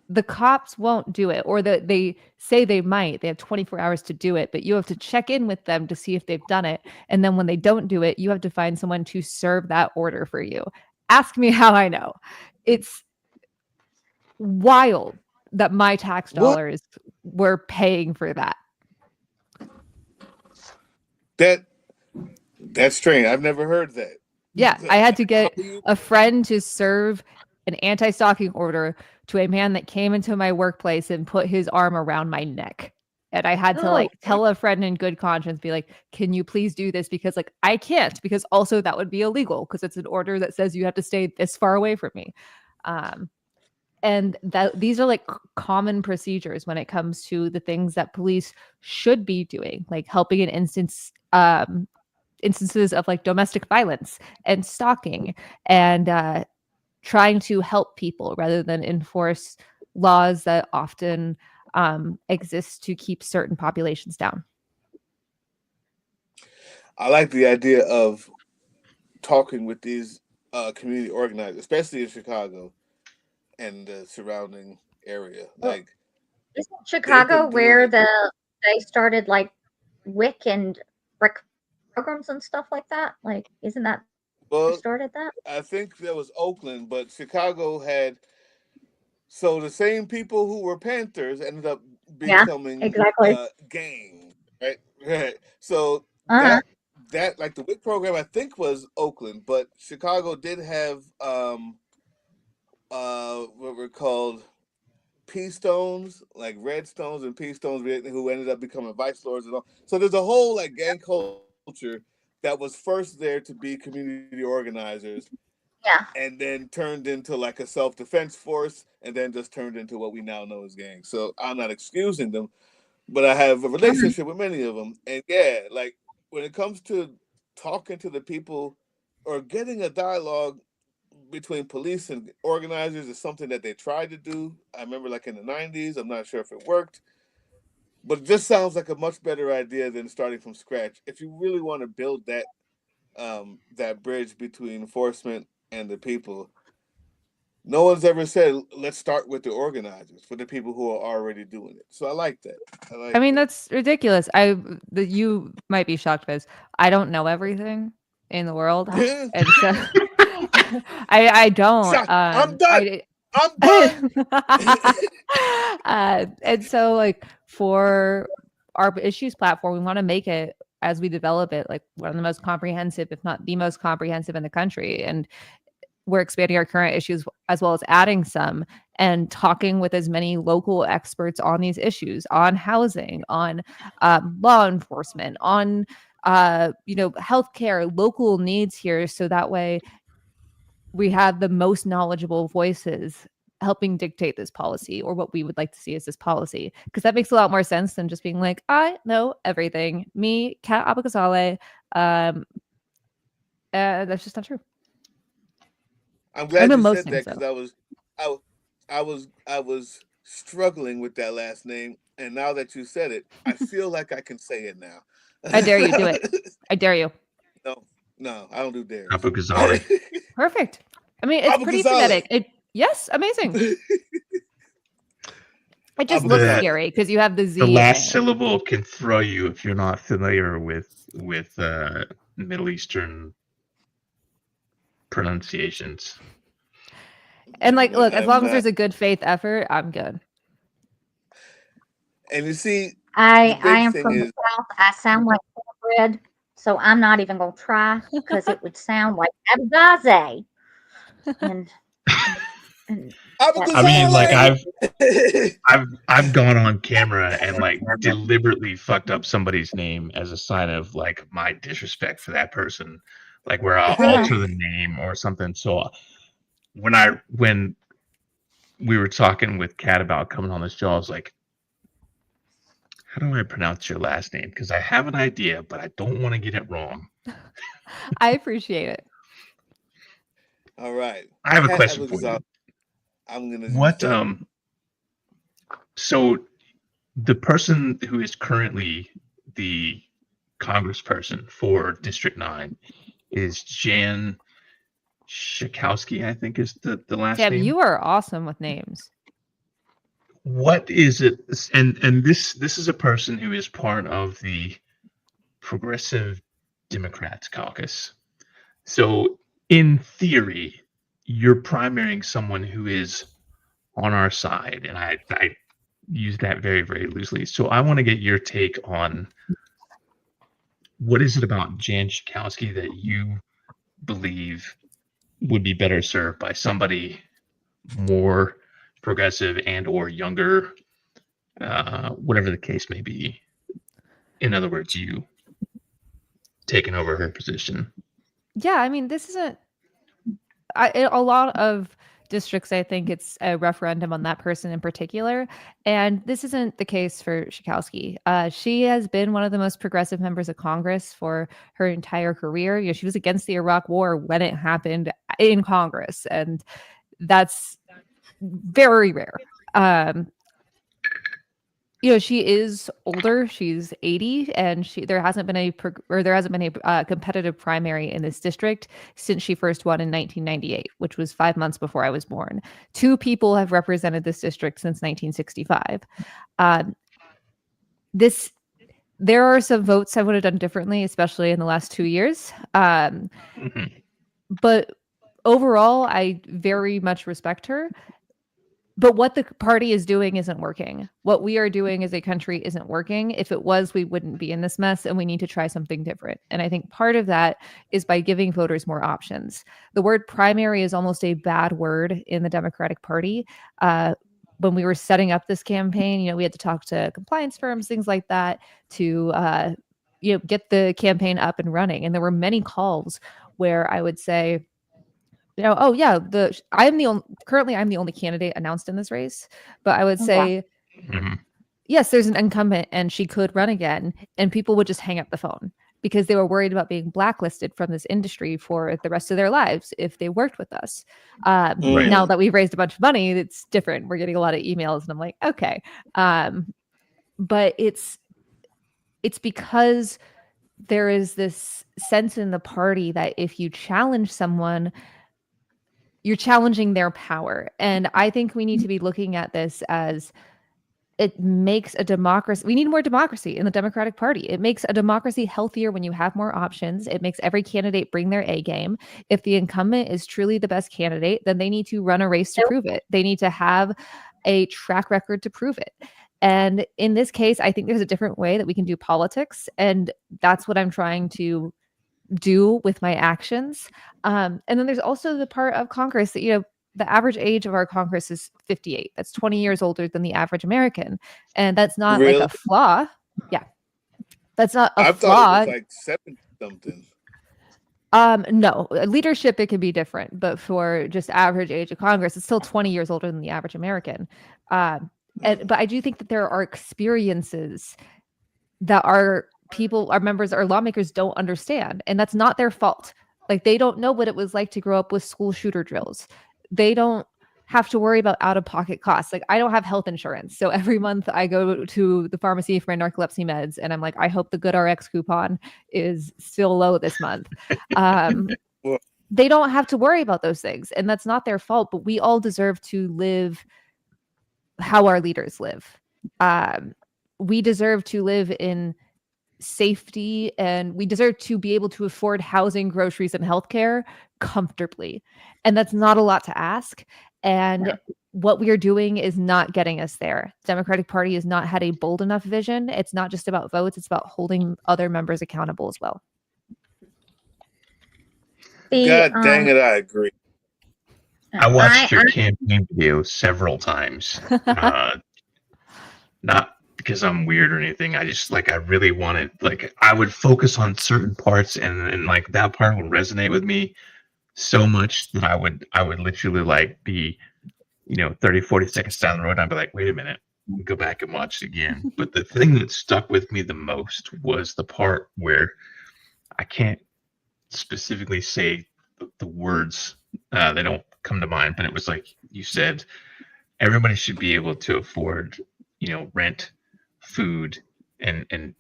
[SPEAKER 7] the cops won't do it, or they say they might. They have 24 hours to do it, but you have to check in with them to see if they've done it. And then when they don't do it, you have to find someone to serve that order for you. Ask me how I know. It's wild that my tax
[SPEAKER 3] What?
[SPEAKER 7] dollars were paying for that.
[SPEAKER 3] That's strange. I've never heard that.
[SPEAKER 7] Yeah, I had to get a friend to serve an anti-stalking order to a man that came into my workplace and put his arm around my neck. And I had to like tell a friend in good conscience, be like, can you please do this? Because like I can't, because also that would be illegal, because it's an order that says you have to stay this far away from me. And that these are like common procedures when it comes to the things that police should be doing, like helping in instances of like domestic violence and stalking, and trying to help people rather than enforce laws that often exist to keep certain populations down.
[SPEAKER 3] I like the idea of talking with these community organizers, especially in Chicago and the surrounding area. Like,
[SPEAKER 6] isn't Chicago
[SPEAKER 3] doing
[SPEAKER 6] where
[SPEAKER 3] it.
[SPEAKER 6] they started like WIC and rec programs and stuff like that? Like, isn't that who
[SPEAKER 3] well,
[SPEAKER 6] started that?
[SPEAKER 3] I think that was Oakland, but Chicago had. So the same people who were Panthers ended up
[SPEAKER 6] Yeah,
[SPEAKER 3] becoming
[SPEAKER 6] exactly.
[SPEAKER 3] gang, right? Right. So
[SPEAKER 6] Uh-huh.
[SPEAKER 3] that like the WIC program I think was Oakland, but Chicago did have what were called Peace Stones, like Red Stones and Peace Stones, who ended up becoming vice lords and all. So there's a whole like gang culture that was first there to be community organizers,
[SPEAKER 6] Yeah.
[SPEAKER 3] and then turned into like a self-defense force, and then just turned into what we now know as gangs. So I'm not excusing them, but I have a relationship with many of them, and yeah, like when it comes to talking to the people or getting a dialogue between police and organizers is something that they tried to do. I remember like in the 90s. I'm not sure if it worked, but it just sounds like a much better idea than starting from scratch. If you really want to build that bridge between enforcement and the people, no one's ever said let's start with the organizers, for the people who are already doing it. So I like that.
[SPEAKER 7] I mean, that's ridiculous. You might be shocked, because I don't know everything in the world, and so I don't.
[SPEAKER 3] I'm done. I'm done.
[SPEAKER 7] And so, like, for our issues platform, we want to make it, as we develop it, like one of the most comprehensive, if not the most comprehensive in the country. And we're expanding our current issues as well as adding some, and talking with as many local experts on these issues, on housing, on law enforcement, on healthcare, local needs here, so that way we have the most knowledgeable voices helping dictate this policy or what we would like to see as this policy, because that makes a lot more sense than just being like, I know everything. Me, Kat Abughazaleh. That's just not true.
[SPEAKER 3] I'm glad
[SPEAKER 7] know
[SPEAKER 3] you
[SPEAKER 7] most
[SPEAKER 3] said that
[SPEAKER 7] things,
[SPEAKER 3] because I was struggling with that last name, and now that you said it, I feel like I can say it now.
[SPEAKER 7] I dare you, do it. I dare you.
[SPEAKER 3] No, I don't do dares.
[SPEAKER 5] Abughazaleh.
[SPEAKER 7] Perfect. I mean, it's pretty
[SPEAKER 3] Abughazaleh.
[SPEAKER 7] phonetic. Yes, amazing. It just looks
[SPEAKER 5] Abughazaleh.
[SPEAKER 7] scary because you have the Z.
[SPEAKER 5] The
[SPEAKER 7] in
[SPEAKER 5] last
[SPEAKER 7] it.
[SPEAKER 5] syllable can throw you if you're not familiar with Middle Eastern pronunciations.
[SPEAKER 7] And like, look, as
[SPEAKER 3] I'm
[SPEAKER 7] long as
[SPEAKER 3] not.
[SPEAKER 7] there's a good faith effort, I'm good.
[SPEAKER 3] And you see,
[SPEAKER 6] I
[SPEAKER 3] the big
[SPEAKER 6] am
[SPEAKER 3] thing
[SPEAKER 6] from the
[SPEAKER 3] is
[SPEAKER 6] South. I sound like cornbread, so I'm not even going to try because it would sound like Abughazaleh. And
[SPEAKER 5] I mean, like
[SPEAKER 3] Abughazaleh.
[SPEAKER 5] I've gone on camera and like deliberately fucked up somebody's name as a sign of like my disrespect for that person, like where I'll alter the name or something. So when we were talking with Kat about coming on this show, I was like, how do I pronounce your last name? Because I have an idea, but I don't want to get it wrong.
[SPEAKER 7] I appreciate it.
[SPEAKER 3] All right.
[SPEAKER 5] I have a
[SPEAKER 3] Kat
[SPEAKER 5] question for you.
[SPEAKER 3] Abughazaleh. I'm gonna
[SPEAKER 5] What
[SPEAKER 3] start.
[SPEAKER 5] So the person who is currently the congressperson for District 9 is Jan Schakowsky, I think is the last
[SPEAKER 7] Sam,
[SPEAKER 5] name.
[SPEAKER 7] you are awesome with names.
[SPEAKER 5] What is it? And this is a person who is part of the Progressive Democrats caucus. So in theory, you're primarying someone who is on our side, and I use that very, very loosely. So I want to get your take on what is it about Jan Schakowsky that you believe would be better served by somebody more progressive and or younger, whatever the case may be. In other words, you taking over her position.
[SPEAKER 7] Yeah, I mean, this isn't a lot of districts. I think it's a referendum on that person in particular, and this isn't the case for Schakowsky. She has been one of the most progressive members of Congress for her entire career. You know, she was against the Iraq War when it happened in Congress, and that's very rare. You know, she is older. She's 80, and there hasn't been a competitive primary in this district since she first won in 1998, which was 5 months before I was born. 2 people have represented this district since 1965. There are some votes I would have done differently, especially in the last 2 years. But overall, I very much respect her. But what the party is doing isn't working. What we are doing as a country isn't working. If it was, we wouldn't be in this mess, and we need to try something different. And I think part of that is by giving voters more options. The word primary is almost a bad word in the Democratic Party. When we were setting up this campaign, you know, we had to talk to compliance firms, things like that, to get the campaign up and running. And there were many calls where I would say, you know, oh yeah, currently I'm the only candidate announced in this race, but I would say, yes, there's an incumbent and she could run again, and people would just hang up the phone because they were worried about being blacklisted from this industry for the rest of their lives if they worked with us. Now that we've raised a bunch of money, it's different. We're getting a lot of emails, and I'm like, okay, but it's because there is this sense in the party that if you challenge someone, you're challenging their power. And I think we need to be looking at this as it makes a democracy. We need more democracy in the Democratic Party. It makes a democracy healthier when you have more options. It makes every candidate bring their A game. If the incumbent is truly the best candidate, then they need to run a race to prove it. They need to have a track record to prove it. And in this case, I think there's a different way that we can do politics. And that's what I'm trying to do with my actions. And then there's also the part of Congress that, you know, the average age of our Congress is 58. That's 20 years older than the average American. And that's not like a flaw. Yeah. That's not a flaw.
[SPEAKER 3] I thought it was like 70 something.
[SPEAKER 7] No, leadership, it can be different, but for just average age of Congress, it's still 20 years older than the average American. But I do think that there are experiences that our members, our lawmakers don't understand, and that's not their fault. Like, they don't know what it was like to grow up with school shooter drills. They don't have to worry about out-of-pocket costs. Like, I don't have health insurance, so every month I go to the pharmacy for my narcolepsy meds, and I'm like, I hope the GoodRx coupon is still low this month. They don't have to worry about those things, and that's not their fault, but we all deserve to live how our leaders live. We deserve to live in safety, and we deserve to be able to afford housing, groceries, and healthcare comfortably. And that's not a lot to ask. And what we are doing is not getting us there. Democratic Party has not had a bold enough vision. It's not just about votes, it's about holding other members accountable as well.
[SPEAKER 3] God dang it, I agree.
[SPEAKER 5] I watched your campaign video several times. Not because I'm weird or anything. I just I really wanted, I would focus on certain parts, and like that part would resonate with me so much that I would literally be 30, 40 seconds down the road, and I'd be like, wait a minute, go back and watch it again. But the thing that stuck with me the most was the part where I can't specifically say the words, they don't come to mind, but it was like you said, everybody should be able to afford rent, food, and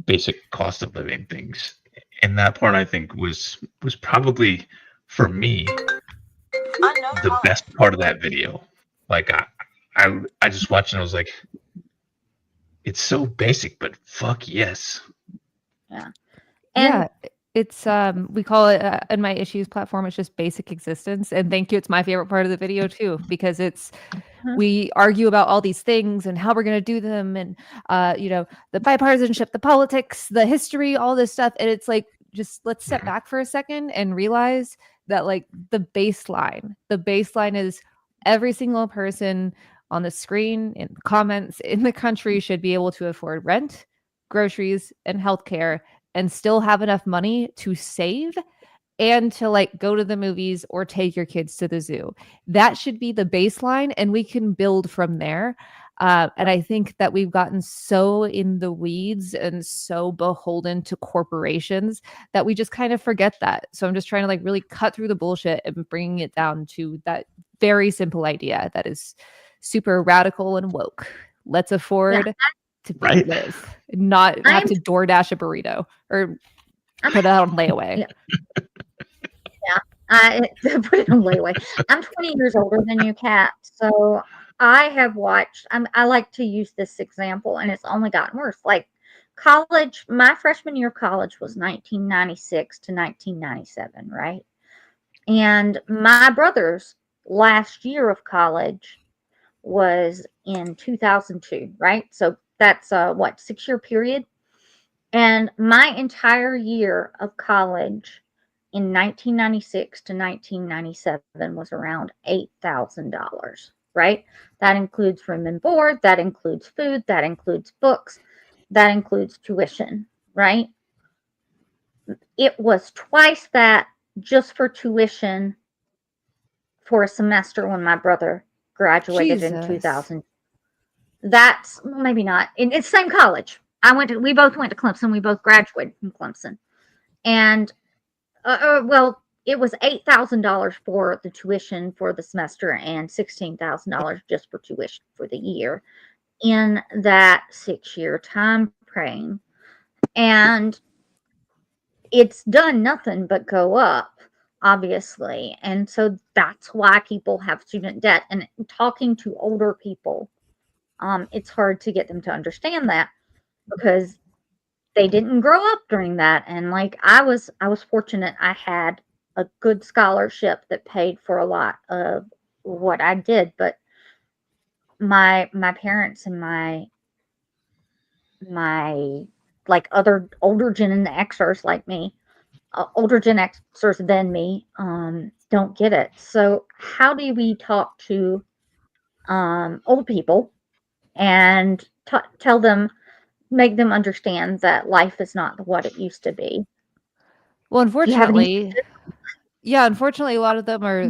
[SPEAKER 5] basic cost of living things. And that part, I think, was probably, for me, the best part of that video. Like, I just watched it and I was like, it's so basic, but fuck yes.
[SPEAKER 6] Yeah.
[SPEAKER 7] And it's we call it in my issues platform, it's just basic existence. And thank you, it's my favorite part of the video too, because it's we argue about all these things and how we're going to do them, and the bipartisanship, the politics, the history, all this stuff. And it's like, just let's step back for a second and realize that the baseline is every single person on the screen, in the comments, in the country should be able to afford rent, groceries, and healthcare, and still have enough money to save and to go to the movies or take your kids to the zoo. That should be the baseline, and we can build from there. And I think that we've gotten so in the weeds and so beholden to corporations that we just kind of forget that. So I'm just trying to really cut through the bullshit and bringing it down to that very simple idea that is super radical and woke. Let's afford to live, not have to DoorDash a burrito or put it on layaway.
[SPEAKER 6] Put it on layaway. I'm 20 years older than you, Kat. So I have watched, I like to use this example, and it's only gotten worse. Like college, my freshman year of college was 1996 to 1997, right? And my brother's last year of college was in 2002, right? So that's 6-year period. And my entire year of college in 1996 to 1997 was around $8,000, right? That includes room and board, that includes food, that includes books, that includes tuition, right? It was twice that just for tuition for a semester when my brother graduated in 2000. That's maybe not. It's the same college. We both went to Clemson. We both graduated from Clemson. And it was $8,000 for the tuition for the semester and $16,000 just for tuition for the year in that 6-year time frame. And it's done nothing but go up, obviously. And so that's why people have student debt. And talking to older people, it's hard to get them to understand that because they didn't grow up during that. And I was fortunate. I had a good scholarship that paid for a lot of what I did, but my parents and my other older Gen Xers like me, older Gen Xers than me, don't get it. So how do we talk to old people and tell them, make them understand that life is not what it used to be?
[SPEAKER 7] Well,
[SPEAKER 6] Do you have any?
[SPEAKER 7] unfortunately, a lot of them are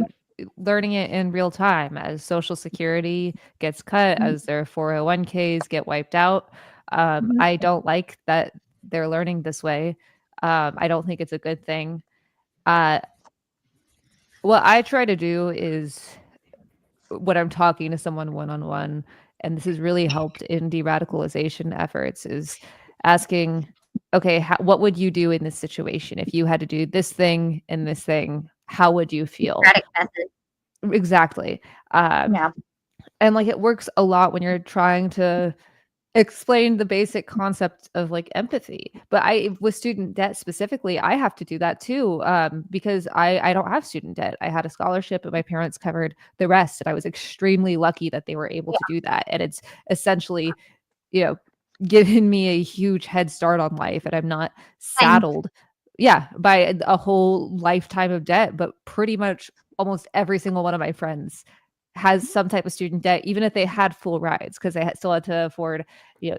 [SPEAKER 7] learning it in real time as Social Security gets cut, as their 401ks get wiped out.
[SPEAKER 6] Mhm.
[SPEAKER 7] I don't like that they're learning this way. I don't think it's a good thing. Uh, what I try to do is when I'm talking to someone one-on-one, and this has really helped in de-radicalization efforts, is asking, okay, what would you do in this situation if you had to do this thing and this thing? How would you feel?
[SPEAKER 6] Democratic method.
[SPEAKER 7] Exactly. Um,
[SPEAKER 6] Yeah.
[SPEAKER 7] and like it works a lot when you're trying to explain the basic concept of like empathy. But I, with student debt specifically, I have to do that too, because I don't have student debt. I had a scholarship, but my parents covered the rest, and I was extremely lucky that they were able to do that. And it's essentially, you know, given me a huge head start on life, and I'm not
[SPEAKER 6] Same.
[SPEAKER 7] saddled, yeah, by a whole lifetime of debt. But pretty much almost every single one of my friends has some type of student debt, even if they had full rides, because they still had to afford,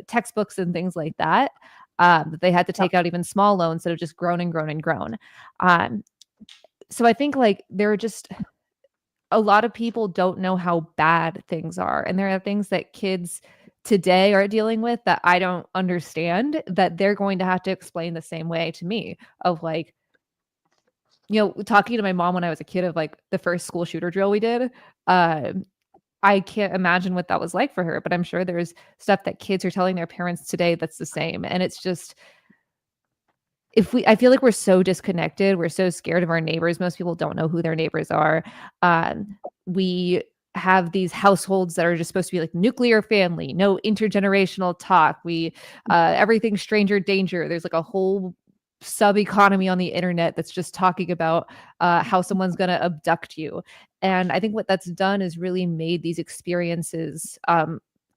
[SPEAKER 7] textbooks and things like that. That they had to take out even small loans that have just grown and grown and grown. Um, so I think like there are just a lot of people don't know how bad things are, and there are things that kids today are dealing with that I don't understand, that they're going to have to explain the same way to me, of like, talking to my mom when I was a kid of like the first school shooter drill we did. I can't imagine what that was like for her, but I'm sure there's stuff that kids are telling their parents today that's the same. And it's just, I feel like we're so disconnected. We're so scared of our neighbors. Most people don't know who their neighbors are. We have these households that are just supposed to be like nuclear family, no intergenerational talk. Everything's stranger danger. There's like a whole sub economy on the internet that's just talking about how someone's going to abduct you. And I think what that's done is really made these experiences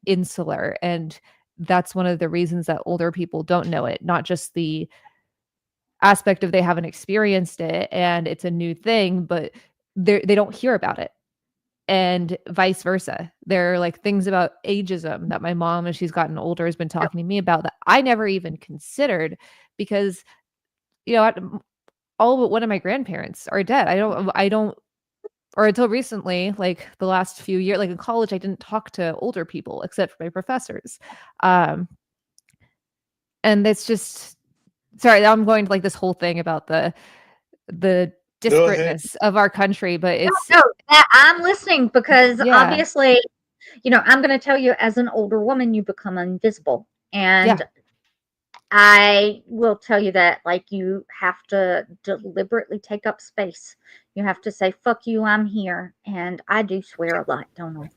[SPEAKER 7] insular. And that's one of the reasons that older people don't know it, not just the aspect of they haven't experienced it and it's a new thing, but they don't hear about it. And vice versa. There are like things about ageism that my mom, as she's gotten older, has been talking to me about that I never even considered, because all but one of my grandparents are dead. I don't, or until recently, like the last few years, like in college, I didn't talk to older people except for my professors. And it's just, sorry, now I'm going to like this whole thing about the
[SPEAKER 3] Go ahead.
[SPEAKER 7] disparateness of our country, but it's,
[SPEAKER 6] No, I'm listening because
[SPEAKER 7] yeah,
[SPEAKER 6] obviously, I'm going to tell you, as an older woman, you become invisible.
[SPEAKER 7] yeah,
[SPEAKER 6] And I will tell you that, like, you have to deliberately take up space. You have to say, fuck you, I'm here. And I do swear a lot, don't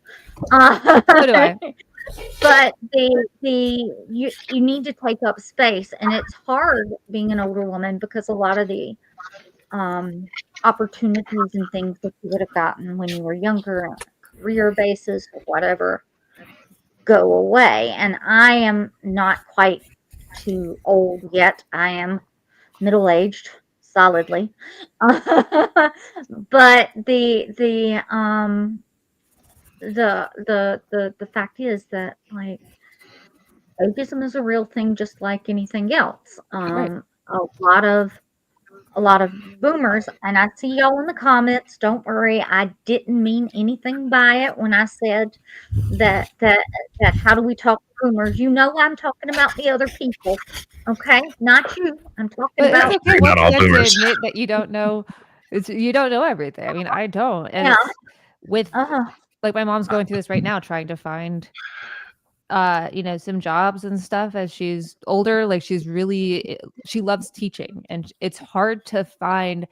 [SPEAKER 6] I?
[SPEAKER 7] so do I.
[SPEAKER 6] But you need to take up space, and it's hard being an older woman because a lot of the opportunities and things that you would have gotten when you were younger on a career basis or whatever go away. And I am not quite too old yet. I am middle-aged solidly. But the fact is that, like, ageism is a real thing, just like anything else.
[SPEAKER 7] Right.
[SPEAKER 6] A lot of boomers, and I see y'all in the comments. Don't worry, I didn't mean anything by it when I said that how do we talk to boomers? I'm talking about the other people, okay? Not you. I'm talking
[SPEAKER 7] But it's
[SPEAKER 6] about
[SPEAKER 7] okay
[SPEAKER 5] Not
[SPEAKER 7] once
[SPEAKER 5] all
[SPEAKER 7] again to
[SPEAKER 5] boomers.
[SPEAKER 7] admit that you don't know. You don't know everything. I mean, I don't, and
[SPEAKER 6] yeah.
[SPEAKER 7] it's with
[SPEAKER 6] Uh-huh.
[SPEAKER 7] like my mom's going through this right now, trying to find some jobs and stuff as she's older. Like she loves teaching, and it's hard to find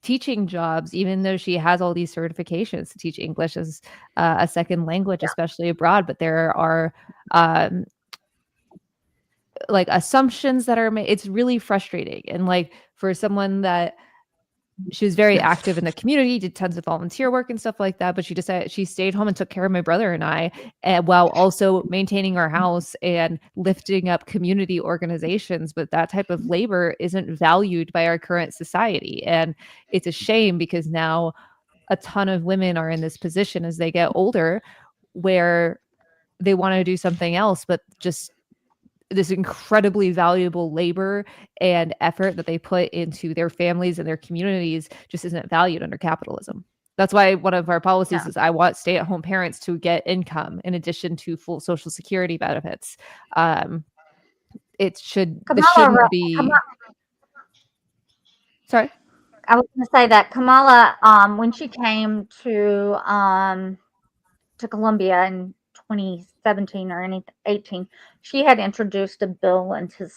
[SPEAKER 7] teaching jobs, even though she has all these certifications to teach English as a second language, especially abroad. But there are um, like assumptions that are made. It's really frustrating. And like for someone that she was very active in the community, did tons of volunteer work and stuff like that. But she decided she stayed home and took care of my brother and I, and while also maintaining our house and lifting up community organizations. But that type of labor isn't valued by our current society. And it's a shame, because now a ton of women are in this position as they get older where they want to do something else, but just this incredibly valuable labor and effort that they put into their families and their communities just isn't valued under capitalism. That's why one of our policies is I want stay-at-home parents to get income in addition to full Social Security benefits. This shouldn't be. Sorry.
[SPEAKER 6] I was going to say that Kamala, when she came to Columbia in 2017 or 18, she had introduced a bill into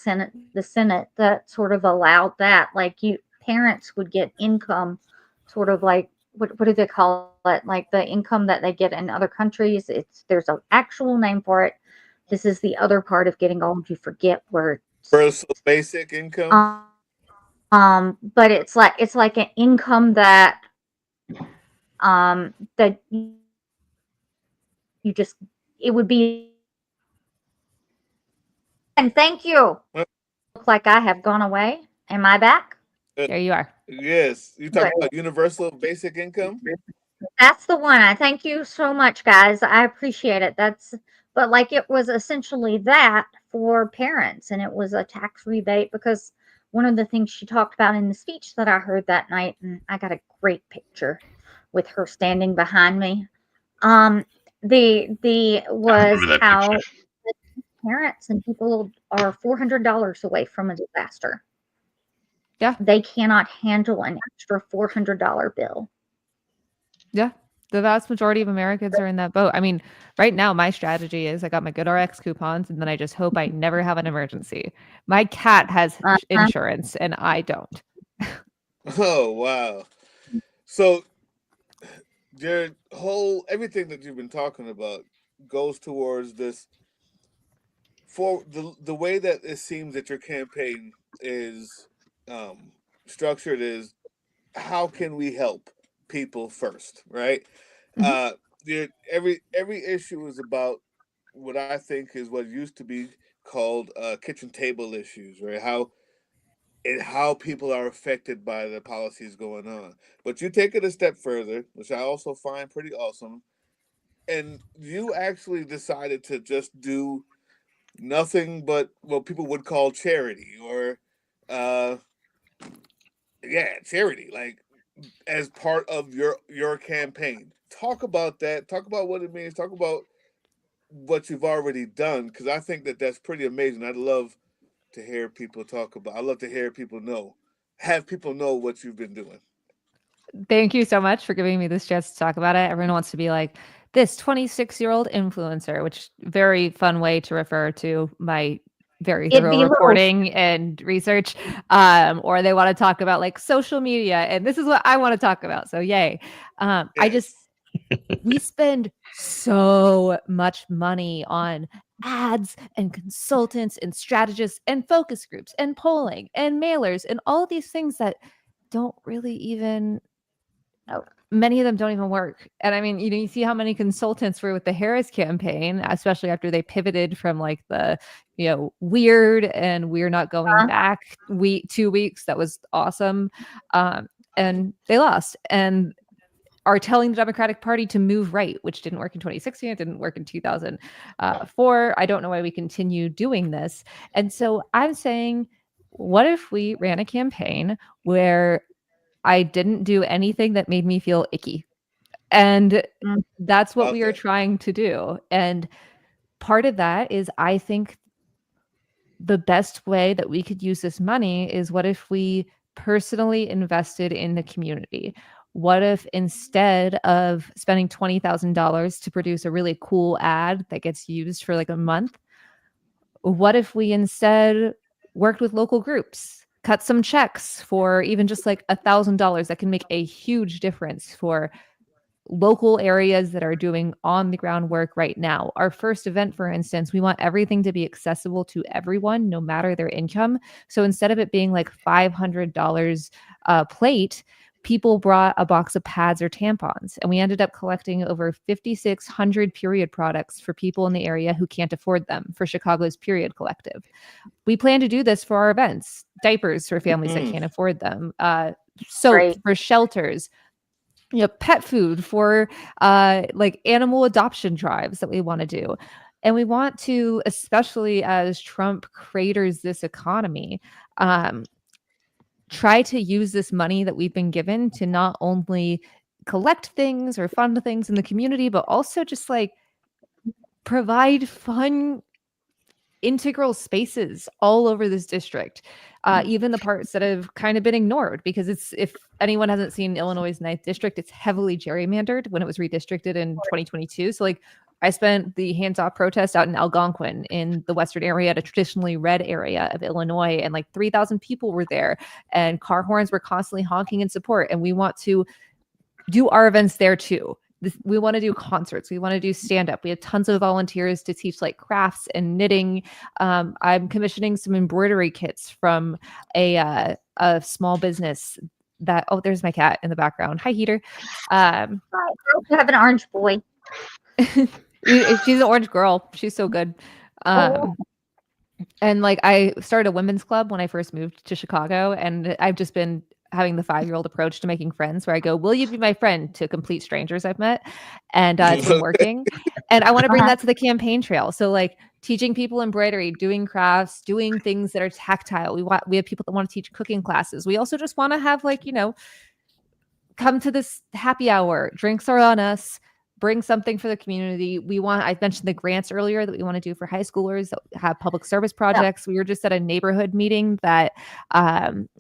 [SPEAKER 6] the Senate that sort of allowed that, like parents would get income, sort of like what do they call it? Like the income that they get in other countries. There's an actual name for it. This is the other part of getting old. You forget where.
[SPEAKER 3] Personal basic income.
[SPEAKER 6] But it's like an income that that you just, it would be. And thank you. Look like I have gone away. Am I back?
[SPEAKER 7] There you are.
[SPEAKER 3] Yes, you talking about universal basic income?
[SPEAKER 6] That's the one. I thank you so much, guys. I appreciate it. But like it was essentially that for parents, and it was a tax rebate, because one of the things she talked about in the speech that I heard that night, and I got a great picture with her standing behind me. Was how parents and people are $400 away from a disaster.
[SPEAKER 7] Yeah.
[SPEAKER 6] They cannot handle an extra $400 bill.
[SPEAKER 7] Yeah. The vast majority of Americans are in that boat. I mean, right now, my strategy is I got my GoodRx coupons, and then I just hope I never have an emergency. My cat has insurance, and I don't.
[SPEAKER 3] Oh, wow. So your everything that you've been talking about goes towards this, for the way that it seems that your campaign is structured is, how can we help people first, right? Every issue is about what I think is what used to be called kitchen table issues, right? How people are affected by the policies going on. But you take it a step further, which I also find pretty awesome, and you actually decided to just do nothing but what people would call charity, or charity, like as part of your campaign. Talk about that. Talk about what it means. Talk about what you've already done, because I think that that's pretty amazing. I'd love to hear people talk about. I love to hear people have people know what you've been doing.
[SPEAKER 7] Thank you so much for giving me this chance to talk about it. Everyone wants to be like this 26-year-old influencer, which very fun way to refer to my very thorough reporting and research. Or they want to talk about like social media, and this is what I want to talk about. So yay.
[SPEAKER 3] Yes.
[SPEAKER 7] We spend so much money on ads and consultants and strategists and focus groups and polling and mailers and all of these things that don't really even, many of them don't even work. And I mean, you see how many consultants were with the Harris campaign, especially after they pivoted from like the, weird and we're not going back 2 weeks. That was awesome. And they lost and are telling the Democratic Party to move right, which didn't work in 2016. It didn't work in 2004. I don't know why we continue doing this. And so I'm saying, what if we ran a campaign where I didn't do anything that made me feel icky? And that's what we are trying to do. And part of that is, I think the best way that we could use this money is, what if we personally invested in the community? What if instead of spending $20,000 to produce a really cool ad that gets used for like a month, what if we instead worked with local groups, cut some checks for even just like $1,000 that can make a huge difference for local areas that are doing on the ground work right now. Our first event, for instance, we want everything to be accessible to everyone, no matter their income. So instead of it being like $500 a plate, people brought a box of pads or tampons, and we ended up collecting over 5,600 period products for people in the area who can't afford them, for Chicago's Period Collective. We plan to do this for our events, diapers for families that can't afford them, soap for shelters, pet food for like animal adoption drives that we want to do. And we want to, especially as Trump craters this economy, try to use this money that we've been given to not only collect things or fund things in the community, but also just like provide fun integral spaces all over this district, even the parts that have kind of been ignored, because it's, if anyone hasn't seen Illinois' 9th district, it's heavily gerrymandered when it was redistricted in 2022. So like I spent the hands-off protest out in Algonquin in the western area, at a traditionally red area of Illinois, and like 3,000 people were there and car horns were constantly honking in support. And we want to do our events there too. We want to do concerts. We want to do stand-up. We have tons of volunteers to teach like crafts and knitting. I'm commissioning some embroidery kits from a small business that, oh, there's my cat in the background. Hi, Heater.
[SPEAKER 6] I have an orange boy.
[SPEAKER 7] She's an orange girl. She's so good. And like I started a women's club when I first moved to Chicago, and I've just been having the 5-year-old approach to making friends, where I go, will you be my friend, to complete strangers I've met? And it's been working. And I want to bring that to the campaign trail. So like teaching people embroidery, doing crafts, doing things that are tactile. We have people that want to teach cooking classes. We also just want to have like, you know, come to this happy hour, drinks are on us, bring something for the community. I mentioned the grants earlier that we want to do for high schoolers that have public service projects. Yeah. We were just at a neighborhood meeting that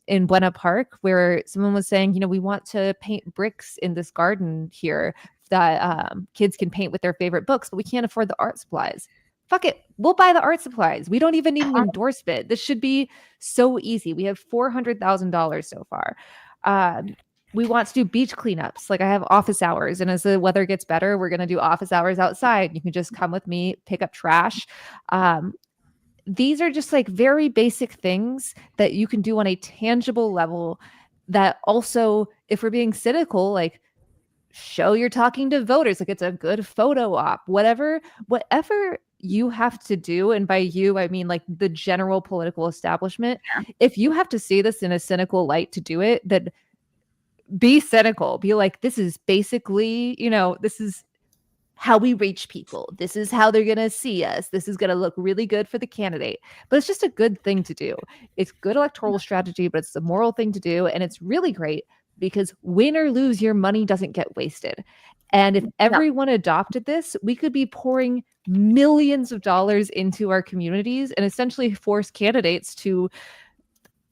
[SPEAKER 7] in Buena Park, where someone was saying, you know, we want to paint bricks in this garden here that kids can paint with their favorite books, but we can't afford the art supplies. Fuck it. We'll buy the art supplies. We don't even need an endorsement. This should be so easy. We have $400,000 so far. We want to do beach cleanups. Like I have office hours, and as the weather gets better, we're going to do office hours outside. You can just come with me, pick up trash. These are just like very basic things that you can do on a tangible level that also, if we're being cynical, like show you're talking to voters, like it's a good photo op, whatever you have to do. And by you, I mean like the general political establishment. Yeah. If you have to see this in a cynical light to do it, then be cynical. Be like, this is basically, you know, this is how we reach people. This is how they're going to see us. This is going to look really good for the candidate. But it's just a good thing to do. It's good electoral strategy, but it's the moral thing to do. And it's really great because win or lose, your money doesn't get wasted. And if everyone adopted this, we could be pouring millions of dollars into our communities and essentially force candidates to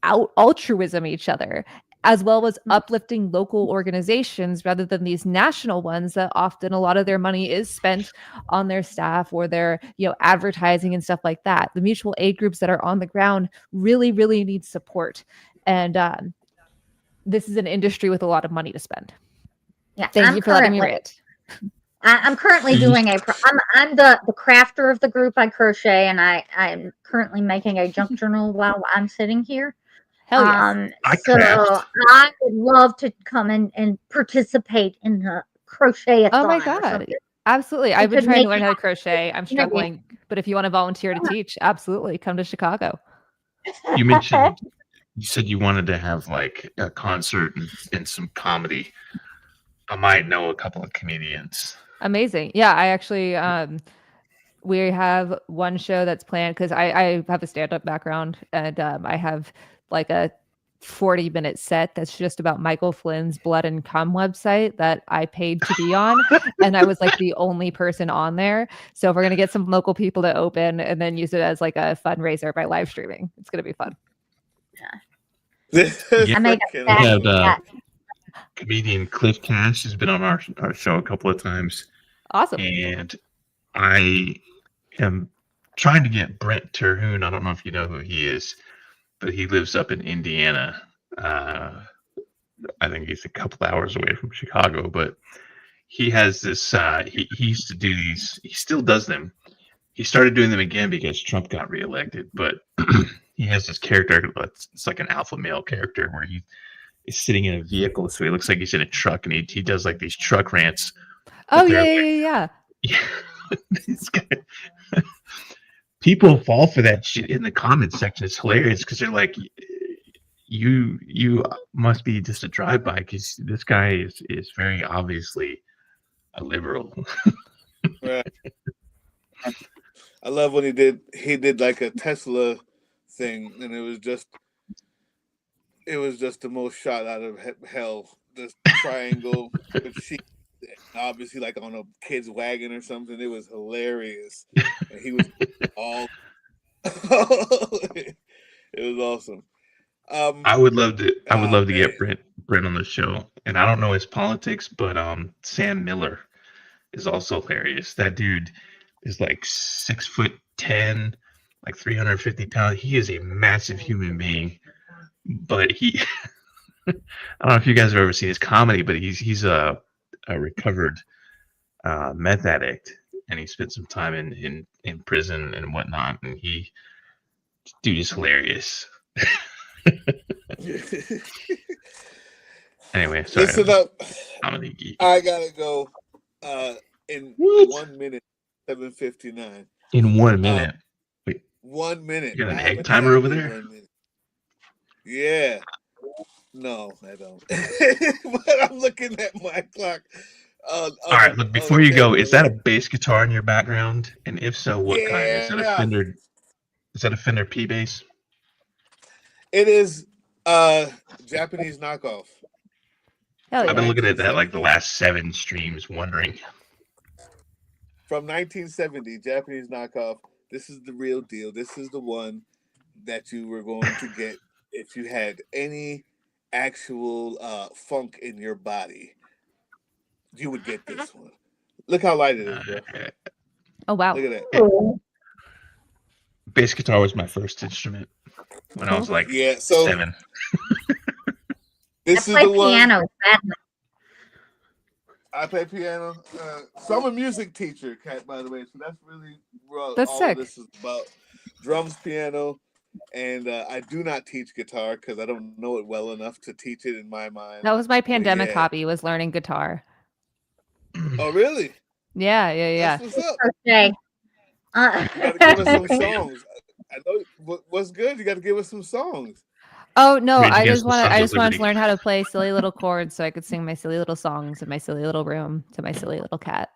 [SPEAKER 7] out altruism each other, as well as uplifting local organizations rather than these national ones that often a lot of their money is spent on their staff or their, you know, advertising and stuff like that. The mutual aid groups that are on the ground really, really need support. And this is an industry with a lot of money to spend.
[SPEAKER 6] Yeah,
[SPEAKER 7] Thank you for letting me rant.
[SPEAKER 6] I'm currently doing I'm the crafter of the group. I crochet, and I'm currently making a junk journal while I'm sitting here.
[SPEAKER 7] Hell yes.
[SPEAKER 6] I would love to come and participate in the crochet.
[SPEAKER 7] Oh my God. Absolutely. I've been trying to learn how to crochet. I'm struggling, but if you want to volunteer to teach, absolutely come to Chicago.
[SPEAKER 5] You mentioned, you said you wanted to have like a concert and some comedy. I might know a couple of comedians.
[SPEAKER 7] Amazing. Yeah, I actually we have one show that's planned because I have a stand-up background, and I have like a 40-minute set that's just about Michael Flynn's Blood and Cum website that I paid to be on. And I was like the only person on there. So we're going to get some local people to open and then use it as like a fundraiser by live streaming. It's going to be fun.
[SPEAKER 6] Yeah. I made
[SPEAKER 5] comedian Cliff Cash has been on our show a couple of times.
[SPEAKER 7] Awesome.
[SPEAKER 5] And I am trying to get Brent Terhune. I don't know if you know who he is, but he lives up in Indiana. I think he's a couple hours away from Chicago, but he has this, he used to do these, he still does them. He started doing them again because Trump got reelected, but he has this character, it's like an alpha male character where he is sitting in a vehicle, so he looks like he's in a truck, and he does like these truck rants.
[SPEAKER 7] Oh, yeah.
[SPEAKER 5] This guy, people fall for that shit in the comments section. It's hilarious because they're like, you must be just a drive-by because this guy is very obviously a liberal.
[SPEAKER 3] Right. I love when he did like a Tesla thing, and it was just the most shot out of hell. This triangle with sheep, obviously like on a kid's wagon or something. It was hilarious, and he was all. It was awesome.
[SPEAKER 5] I would love to. I would
[SPEAKER 3] Oh,
[SPEAKER 5] love to
[SPEAKER 3] man.
[SPEAKER 5] get Brent on the show, and I don't know his politics, but Sam Miller is also hilarious. That dude is like 6'10", like 350 pounds. He is a massive human being, but he. I don't know if you guys have ever seen his comedy, but he's a recovered meth addict, and he spent some time in prison and whatnot, and dude is hilarious. Anyway, sorry.
[SPEAKER 3] Listen up.
[SPEAKER 5] Comedy geek.
[SPEAKER 3] I gotta go. In
[SPEAKER 5] What?
[SPEAKER 3] 1 minute, 7:59.
[SPEAKER 5] In 1 minute. Wait,
[SPEAKER 3] 1 minute.
[SPEAKER 5] you got an
[SPEAKER 3] I have
[SPEAKER 5] egg timer over
[SPEAKER 3] exactly
[SPEAKER 5] there?
[SPEAKER 3] 1 minute. Yeah. No, I don't. But I'm looking at my clock.
[SPEAKER 5] All right, look, before you go, is that a bass guitar in your background? And if so, what kind? Is that a
[SPEAKER 3] Yeah.
[SPEAKER 5] Fender? Is that a Fender P bass?
[SPEAKER 3] It is Japanese knockoff.
[SPEAKER 7] Hell
[SPEAKER 5] I've been
[SPEAKER 7] yeah.
[SPEAKER 5] looking at that like the last 7 streams, wondering.
[SPEAKER 3] From 1970, Japanese knockoff. This is the real deal. This is the one that you were going to get if you had any actual funk in your body. You would get this one. Look how light it is, bro.
[SPEAKER 7] Oh wow.
[SPEAKER 3] Look at that.
[SPEAKER 6] Cool.
[SPEAKER 5] Bass guitar was my first instrument when I was like
[SPEAKER 3] Yeah, so
[SPEAKER 5] 7.
[SPEAKER 3] this
[SPEAKER 6] I
[SPEAKER 3] is
[SPEAKER 6] play
[SPEAKER 3] the one.
[SPEAKER 6] piano. Sadly.
[SPEAKER 3] I play piano. So I'm a music teacher, Kat, by the way. So that's really what
[SPEAKER 7] That's
[SPEAKER 3] all
[SPEAKER 7] sick.
[SPEAKER 3] of this is about. Drums, piano, and I do not teach guitar because I don't know it well enough to teach it in my mind.
[SPEAKER 7] That was my pandemic
[SPEAKER 3] yeah.
[SPEAKER 7] hobby, was learning guitar.
[SPEAKER 3] Oh, really?
[SPEAKER 7] Yeah.
[SPEAKER 3] That's what's up.
[SPEAKER 6] Okay.
[SPEAKER 3] You got to give us some songs. I know what's good. You got to give us some songs.
[SPEAKER 7] Oh no,
[SPEAKER 5] Rage
[SPEAKER 7] I
[SPEAKER 5] Against
[SPEAKER 7] just
[SPEAKER 5] the
[SPEAKER 7] wanted
[SPEAKER 5] Sons
[SPEAKER 7] I
[SPEAKER 5] of
[SPEAKER 7] just wanted
[SPEAKER 5] Liberty.
[SPEAKER 7] to learn how to play silly little chords so I could sing my silly little songs in my silly little room to my silly little cat.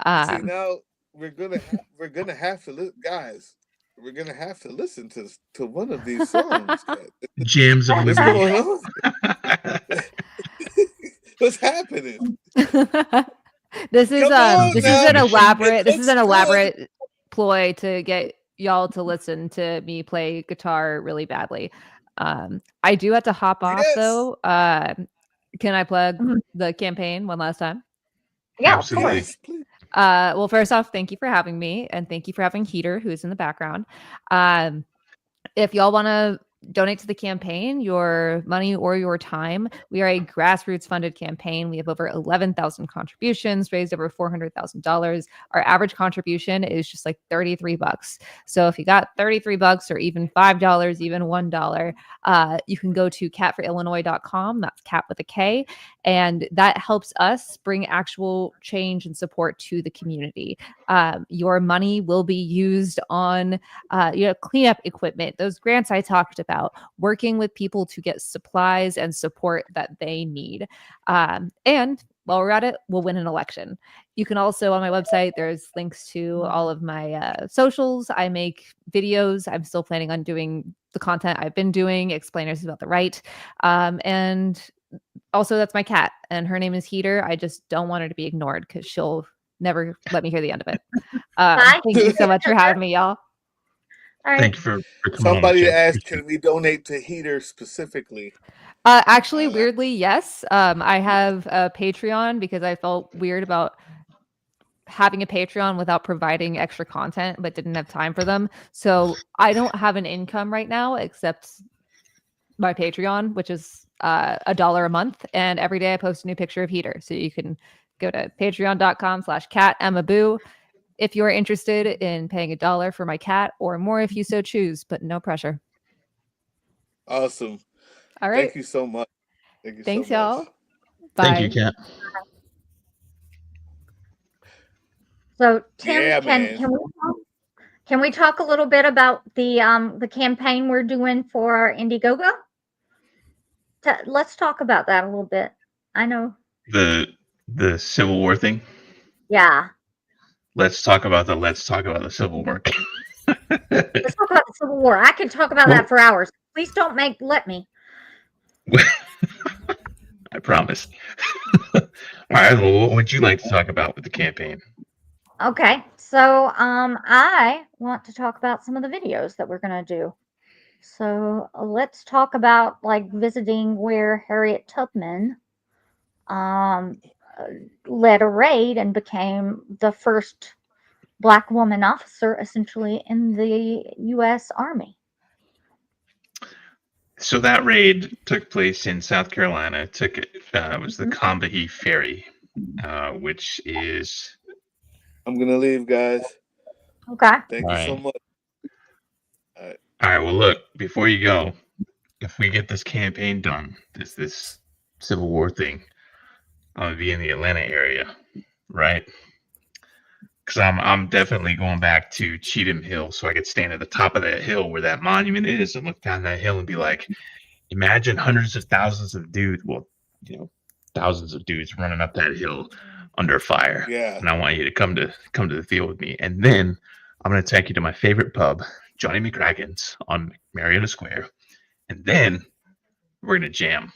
[SPEAKER 3] See, now we're gonna have to guys. We're gonna have to listen to one of these songs. Kat.
[SPEAKER 5] Jams of
[SPEAKER 3] What's
[SPEAKER 5] Liberty.
[SPEAKER 3] going on? What's happening?
[SPEAKER 7] This is
[SPEAKER 3] Come on
[SPEAKER 7] this
[SPEAKER 3] now.
[SPEAKER 7] is an
[SPEAKER 3] It
[SPEAKER 7] elaborate this is
[SPEAKER 3] looks
[SPEAKER 7] an
[SPEAKER 3] good.
[SPEAKER 7] elaborate ploy to get y'all to listen to me play guitar really badly. I do have to hop off
[SPEAKER 3] Yes.
[SPEAKER 7] though. Can I plug
[SPEAKER 6] Mhm.
[SPEAKER 7] the campaign one last time?
[SPEAKER 6] Yeah,
[SPEAKER 5] Absolutely.
[SPEAKER 6] of course.
[SPEAKER 3] Yes, please.
[SPEAKER 7] Well, first off, thank you for having me, and thank you for having Heater, who is in the background. If y'all want to donate to the campaign, your money or your time, we are a grassroots funded campaign. We have over 11,000 contributions, raised over $400,000. Our average contribution is just like $33. So if you got $33 or even $5, even $1, you can go to catforillinois.com. That's cat with a K. And that helps us bring actual change and support to the community. Your money will be used on cleanup equipment, those grants I talked about, working with people to get supplies and support that they need. And while we're at it, we'll win an election. You can also, on my website, there's links to all of my socials. I make videos. I'm still planning on doing the content I've been doing, explainers about the right. And also, that's my cat, and her name is Heater. I just don't want her to be ignored because she'll never let me hear the end of it.
[SPEAKER 6] Hi.
[SPEAKER 7] Thank you so much for having me, y'all.
[SPEAKER 6] All right.
[SPEAKER 5] Thank you for coming
[SPEAKER 3] Somebody
[SPEAKER 5] on the show.
[SPEAKER 3] asked, "Can we donate to Heater specifically?"
[SPEAKER 7] Actually, weirdly, yes. I have a Patreon because I felt weird about having a Patreon without providing extra content, but didn't have time for them. So I don't have an income right now except my Patreon, which is $1 a month. And every day I post a new picture of Heater. So you can go to patreon.com/catemaboo if you're interested in paying $1 for my cat, or more if you so choose, but no pressure.
[SPEAKER 3] Awesome.
[SPEAKER 7] All right.
[SPEAKER 3] Thank you so much. Thank you
[SPEAKER 7] Thanks,
[SPEAKER 3] so much.
[SPEAKER 7] y'all. Bye.
[SPEAKER 5] Thank you, Kat.
[SPEAKER 6] So Tim,
[SPEAKER 3] Yeah,
[SPEAKER 6] can
[SPEAKER 3] man.
[SPEAKER 6] can we talk a little bit about the campaign we're doing for Indiegogo? Let's talk about that a little bit. I know.
[SPEAKER 5] The Civil War thing.
[SPEAKER 6] Yeah.
[SPEAKER 5] let's talk about the Civil War.
[SPEAKER 6] Let's talk about the Civil War. I could talk about that for hours. Please don't let me.
[SPEAKER 5] I promise. All right. Well, what would you like to talk about with the campaign?
[SPEAKER 6] Okay, so I want to talk about some of the videos that we're gonna do. So let's talk about like visiting where Harriet Tubman led a raid and became the first Black woman officer, essentially, in the U.S. Army.
[SPEAKER 5] So that raid took place in South Carolina. It was the Combahee Ferry, which is.
[SPEAKER 3] I'm gonna leave, guys.
[SPEAKER 6] Okay.
[SPEAKER 3] Thank you so much.
[SPEAKER 5] All right. Well, look. Before you go, if we get this campaign done, this Civil War thing, I'm gonna be in the Atlanta area, right? Because I'm definitely going back to Cheatham Hill, so I could stand at the top of that hill where that monument is and look down that hill and be like, imagine hundreds of thousands of dudes, thousands of dudes running up that hill under fire.
[SPEAKER 3] Yeah.
[SPEAKER 5] And I want you to come to the field with me. And then I'm gonna take you to my favorite pub, Johnny McCracken's on Marietta Square. And then we're gonna jam.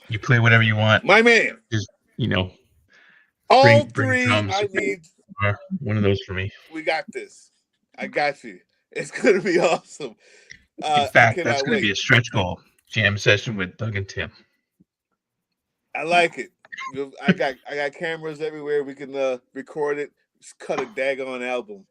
[SPEAKER 5] You play whatever you want.
[SPEAKER 3] My man.
[SPEAKER 5] Just
[SPEAKER 3] all
[SPEAKER 5] bring
[SPEAKER 3] three
[SPEAKER 5] drums.
[SPEAKER 3] I need.
[SPEAKER 5] One of those for me.
[SPEAKER 3] We got this. I got you. It's gonna be awesome.
[SPEAKER 5] In fact, that's gonna be a stretch goal. Jam session with Doug and Tim.
[SPEAKER 3] I like it. I got cameras everywhere. We can record it. Just cut a daggone album.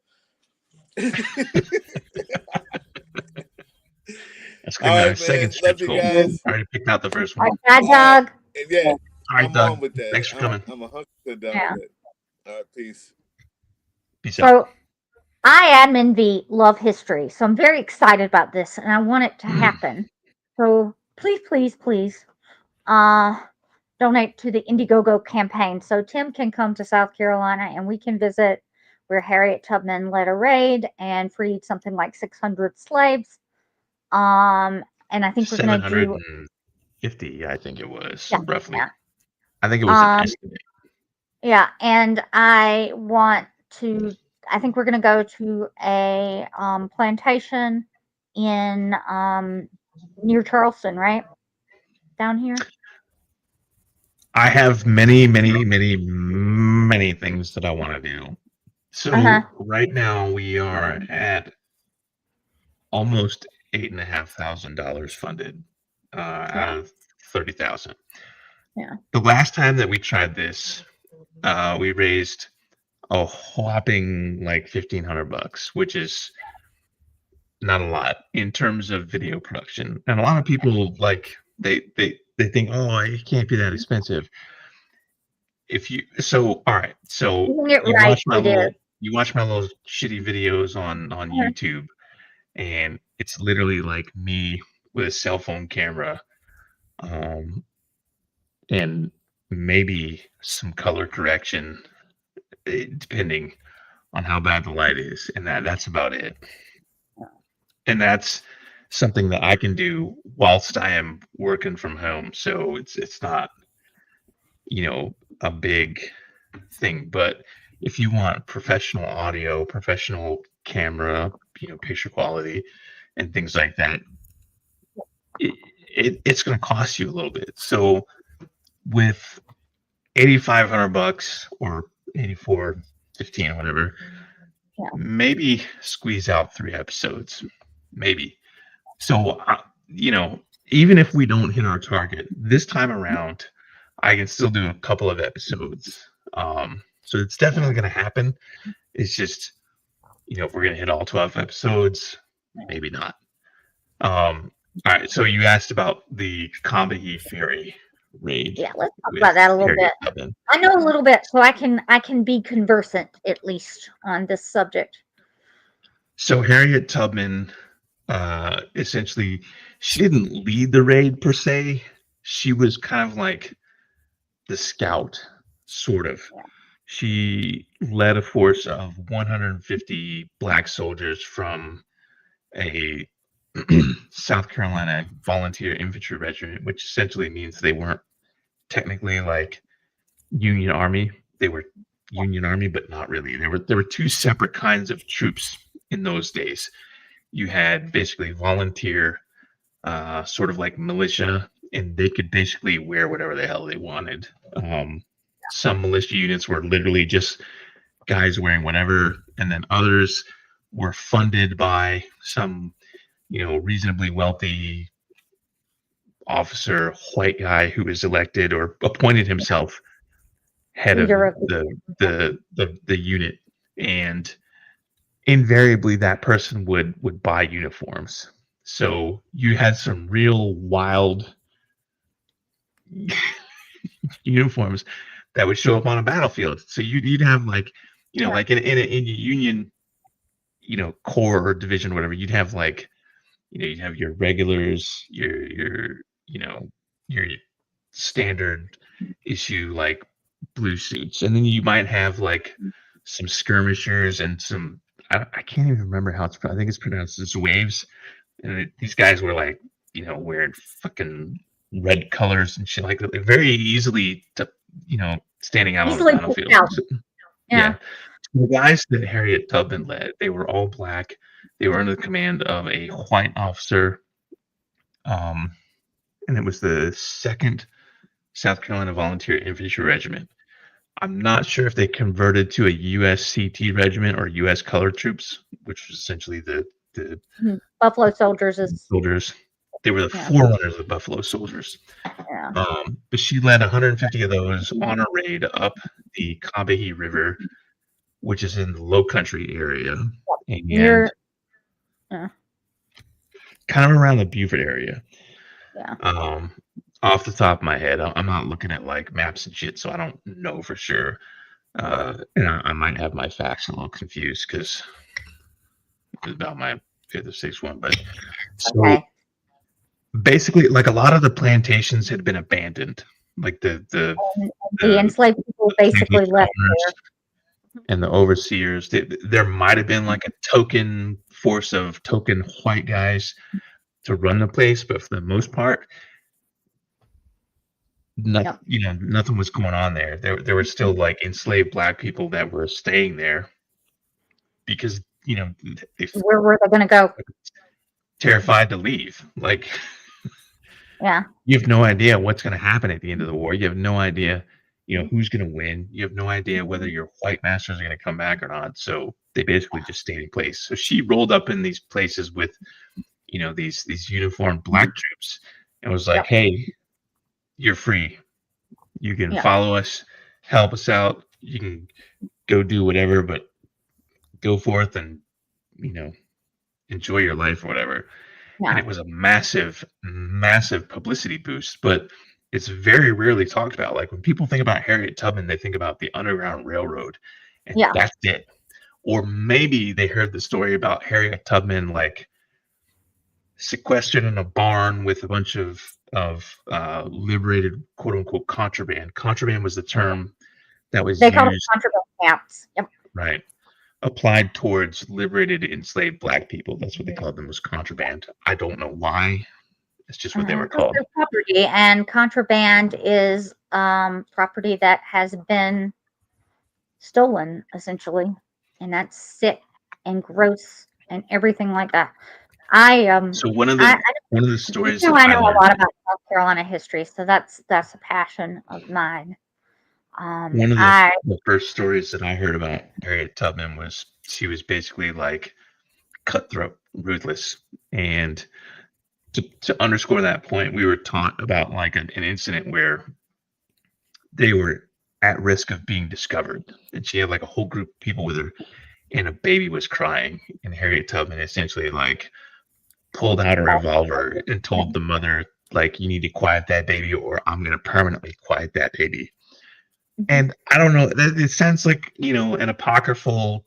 [SPEAKER 5] That's gonna be our second stretch goal. I already picked out the first one.
[SPEAKER 6] All right, Doug.
[SPEAKER 3] Yeah,
[SPEAKER 5] all right,
[SPEAKER 3] I'm
[SPEAKER 5] Doug.
[SPEAKER 3] on with that.
[SPEAKER 5] Thanks for coming.
[SPEAKER 3] I'm 100% down with it. All right, peace.
[SPEAKER 5] Peace
[SPEAKER 6] out. So, I, Admin V, love history, so I'm very excited about this, and I want it to happen. So please, donate to the Indiegogo campaign so Tim can come to South Carolina and we can visit where Harriet Tubman led a raid and freed something like 600 slaves. And I think we're going to do
[SPEAKER 5] 750. I think it was roughly.
[SPEAKER 6] Yeah.
[SPEAKER 5] I think it was an estimate.
[SPEAKER 6] Yeah, and I think we're going to go to a plantation in near Charleston, right? Down here.
[SPEAKER 5] I have many things that I want to do. So right now we are at almost $8,500 funded out of 30,000.
[SPEAKER 6] Yeah.
[SPEAKER 5] The last time that we tried this, we raised a whopping like $1,500, which is not a lot in terms of video production. And a lot of people they think, oh, it can't be that expensive. All right, so you watch my little shitty videos on YouTube, and it's literally like me with a cell phone camera, and maybe some color correction, depending on how bad the light is, and that's about it. And that's something that I can do whilst I am working from home. So it's not, a big thing. But if you want professional audio, professional camera, picture quality and things like that, it's going to cost you a little bit. So with $8,500 or $8,415, whatever, maybe squeeze out 3 episodes, maybe. So, even if we don't hit our target this time around, I can still do a couple of episodes. So it's definitely going to happen. It's just, if we're going to hit all 12 episodes, maybe not. All right. So you asked about the Combahee Ferry raid.
[SPEAKER 6] Yeah, let's talk about that a little bit. I know a little bit, so I can be conversant at least on this subject.
[SPEAKER 5] So Harriet Tubman, essentially, she didn't lead the raid per se. She was kind of like the scout, sort of. Yeah. She led a force of 150 black soldiers from a South Carolina volunteer infantry regiment, which essentially means they weren't technically like Union Army. They were Union Army, but not really. There were two separate kinds of troops in those days. You had basically volunteer, sort of like militia, and they could basically wear whatever the hell they wanted. Some militia units were literally just guys wearing whatever, and then others were funded by some, reasonably wealthy officer, white guy who was elected or appointed himself head of the unit, and invariably that person would buy uniforms. So you had some real wild uniforms that would show up on a battlefield. So you'd have like, like in a Union, corps or division or whatever, you'd have like, you'd have your regulars, your standard issue like blue suits, and then you might have like some skirmishers and some, I can't even remember how it's, I think it's pronounced as waves, and these guys were like, wearing fucking red colors and shit like that. They're very easily to, standing out on the battlefield. Yeah. The guys that Harriet Tubman led, they were all black. They were under the command of a white officer, and it was the 2nd South Carolina Volunteer Infantry Regiment. I'm not sure if they converted to a USCT regiment or U.S. Colored Troops, which was essentially the
[SPEAKER 6] Buffalo Soldiers.
[SPEAKER 5] Soldiers. They were the forerunners of the Buffalo Soldiers.
[SPEAKER 6] Yeah.
[SPEAKER 5] But she led 150 of those on a raid up the Combahee River, which is in the Low Country area, and kind of around the Beaufort area.
[SPEAKER 6] Yeah.
[SPEAKER 5] Off the top of my head, I'm not looking at like maps and shit, so I don't know for sure. And I might have my facts a little confused because it's about my 5th or 6th one. But so basically, like a lot of the plantations had been abandoned. Like the
[SPEAKER 6] enslaved people basically left there.
[SPEAKER 5] And the overseers, there might have been like a token force of token white guys to run the place, but for the most part, nothing was going on there. There were still like enslaved black people that were staying there because
[SPEAKER 6] where were they going to go?
[SPEAKER 5] Terrified to leave. Like, you have no idea what's going to happen at the end of the war. You have no idea, who's going to win. You have no idea whether your white masters are going to come back or not. So they basically just stayed in place. So she rolled up in these places with, these uniformed black troops and was like, hey, you're free. You can follow us, help us out. You can go do whatever, but go forth and, enjoy your life or whatever. Yeah. And it was a massive, massive publicity boost, but it's very rarely talked about. Like when people think about Harriet Tubman, they think about the Underground Railroad, and that's it. Or maybe they heard the story about Harriet Tubman, like sequestered in a barn with a bunch of liberated quote unquote contraband. Contraband was the term that was used.
[SPEAKER 6] Called it contraband camps. Yep.
[SPEAKER 5] Right. Applied towards liberated enslaved black people. That's what they called them, was contraband. I don't know why. It's just what they were called.
[SPEAKER 6] Property, and contraband is property that has been stolen, essentially, and that's sick and gross and everything like that.
[SPEAKER 5] So one of the stories.
[SPEAKER 6] I know a lot about South Carolina history, so that's a passion of mine.
[SPEAKER 5] One of the first stories that I heard about Harriet Tubman was she was basically like cutthroat, ruthless, and to underscore that point, we were taught about like an incident where they were at risk of being discovered, and she had like a whole group of people with her, and a baby was crying, and Harriet Tubman essentially like pulled out a revolver and told the mother, like, you need to quiet that baby or I'm going to permanently quiet that baby. And I don't know, it sounds like, an apocryphal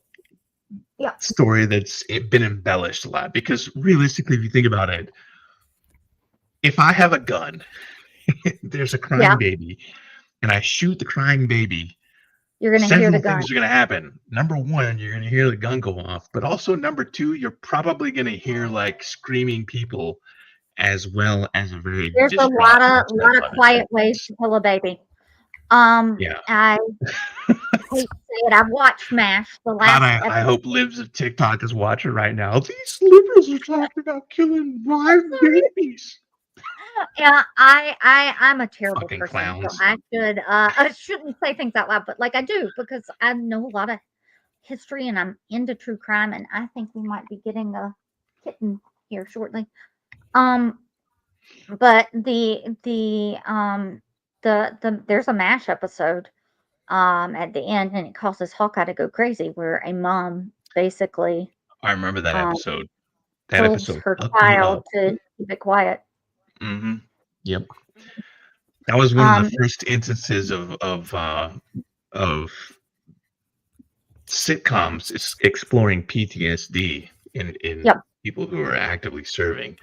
[SPEAKER 5] story that's been embellished a lot, because realistically, if you think about it, if I have a gun, there's a crying baby, and I shoot the crying baby,
[SPEAKER 6] you're going to hear the gun.
[SPEAKER 5] Things are going to happen. Number one, you're going to hear the gun go off, but also number two, you're probably going to hear like screaming people, as well as a very.
[SPEAKER 6] There's a lot of quiet ways to kill a baby. I hate to say it. I've watched MASH. The
[SPEAKER 5] God,
[SPEAKER 6] last
[SPEAKER 5] I
[SPEAKER 6] episode.
[SPEAKER 5] hope Libs of TikTok is watching right now. These liberals are talking about killing live babies.
[SPEAKER 6] Yeah, I'm a terrible
[SPEAKER 5] Fucking
[SPEAKER 6] person, so
[SPEAKER 5] clowns.
[SPEAKER 6] I shouldn't say things out loud, but like I do because I know a lot of history and I'm into true crime, and I think we might be getting a kitten here shortly. But there's a MASH episode at the end, and it causes Hawkeye to go crazy, where a mom basically
[SPEAKER 5] I remember that episode. That
[SPEAKER 6] tells
[SPEAKER 5] episode
[SPEAKER 6] her
[SPEAKER 5] fucked me
[SPEAKER 6] child
[SPEAKER 5] up.
[SPEAKER 6] to keep it quiet.
[SPEAKER 5] Mm-hmm. Yep. That was one of the
[SPEAKER 6] Um,
[SPEAKER 5] first instances of sitcoms exploring PTSD in
[SPEAKER 6] Yep.
[SPEAKER 5] people who are actively serving.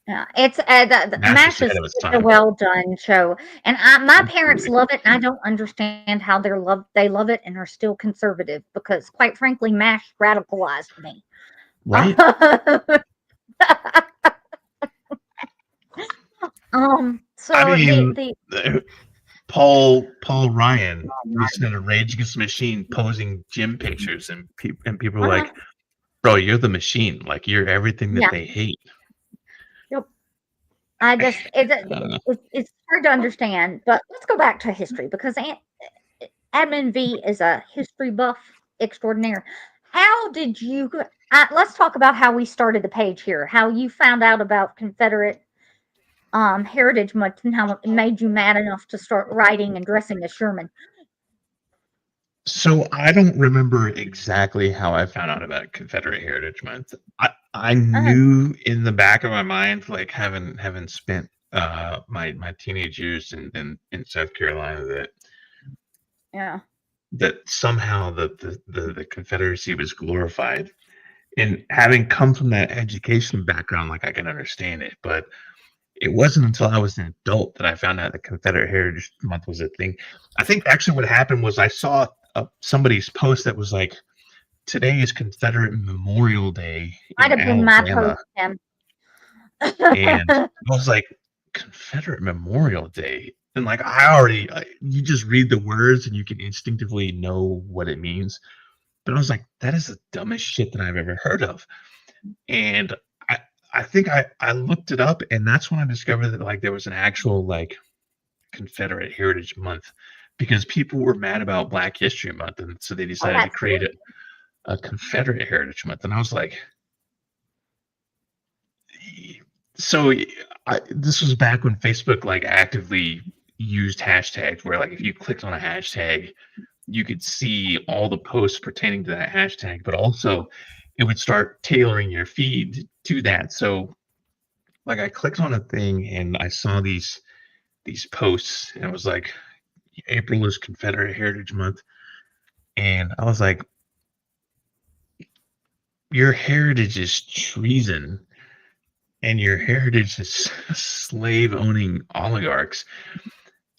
[SPEAKER 6] Yeah, it's the
[SPEAKER 5] MASH
[SPEAKER 6] MASH
[SPEAKER 5] was ahead
[SPEAKER 6] is
[SPEAKER 5] of its
[SPEAKER 6] a
[SPEAKER 5] time.
[SPEAKER 6] well done show, and my parents
[SPEAKER 5] Absolutely.
[SPEAKER 6] love it, and I don't understand how they love it and are still conservative because, quite frankly, MASH radicalized me.
[SPEAKER 5] Right?
[SPEAKER 6] So
[SPEAKER 5] I mean,
[SPEAKER 6] the
[SPEAKER 5] Paul Ryan listening to Rage Against the Machine posing gym pictures, and people are like, "Bro, you're the machine. Like you're everything that
[SPEAKER 6] yeah,
[SPEAKER 5] they hate."
[SPEAKER 6] yep. I just it's hard to understand, but let's go back to history because Admin V is a history buff extraordinaire. How did you? Let's talk about how we started the page here. How you found out about Confederate Heritage Month and how it made you mad enough to start writing and dressing as Sherman.
[SPEAKER 5] So I don't remember exactly how I found out about Confederate Heritage Month. I knew in the back of my mind, like having spent my teenage years in South Carolina, that somehow the Confederacy was glorified. And having come from that education background, like I can understand it, but it wasn't until I was an adult that I found out that Confederate Heritage Month was a thing. I think actually what happened was I saw somebody's post that was like, "Today is Confederate Memorial Day
[SPEAKER 6] Might
[SPEAKER 5] in
[SPEAKER 6] have been my
[SPEAKER 5] Alabama,"
[SPEAKER 6] post, Tim.
[SPEAKER 5] and I was like, "Confederate Memorial Day," and like you just read the words and you can instinctively know what it means. But I was like, that is the dumbest shit that I've ever heard of, and I think I looked it up, and that's when I discovered that like there was an actual like Confederate Heritage Month because people were mad about Black History Month, and so they decided to create a Confederate Heritage Month, and I was like, so this was back when Facebook like actively used hashtags, where like if you clicked on a hashtag, you could see all the posts pertaining to that hashtag, but also it would start tailoring your feed to that. So like I clicked on a thing and I saw these posts, and it was like, April is Confederate Heritage Month, and I was like, your heritage is treason, and your heritage is slave owning oligarchs.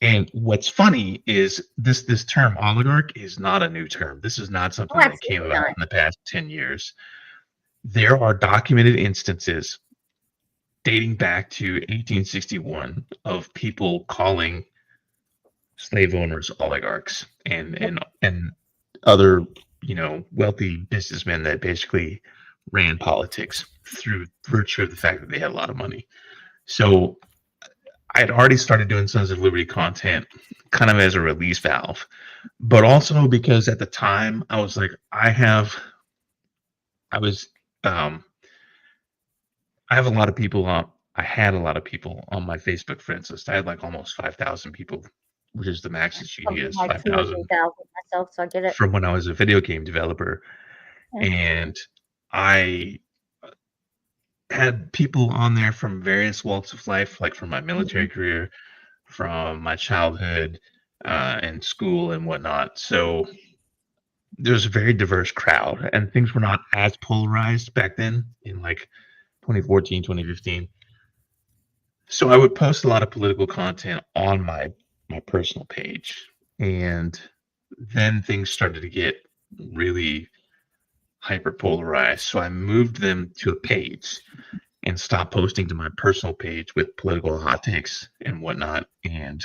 [SPEAKER 5] And what's funny is this term oligarch is not a new term. This is not something that came about in the past 10 years. There are documented instances dating back to 1861 of people calling slave owners oligarchs and other, wealthy businessmen that basically ran politics through virtue of the fact that they had a lot of money. So I had already started doing Sons of Liberty content kind of as a release valve, but also because at the time I was like, I have a lot of people on. I had a lot of people on my Facebook friends list. I had like almost 5,000 people, which is the max that you can get is 5,000
[SPEAKER 6] myself, so I get it.
[SPEAKER 5] from when I was a video game developer. And I had people on there from various walks of life, like from my military career, from my childhood, and school and whatnot. So there's a very diverse crowd, and things were not as polarized back then in like 2014, 2015. So I would post a lot of political content on my personal page, and then things started to get really hyper polarized. So I moved them to a page and stopped posting to my personal page with political hot takes and whatnot. And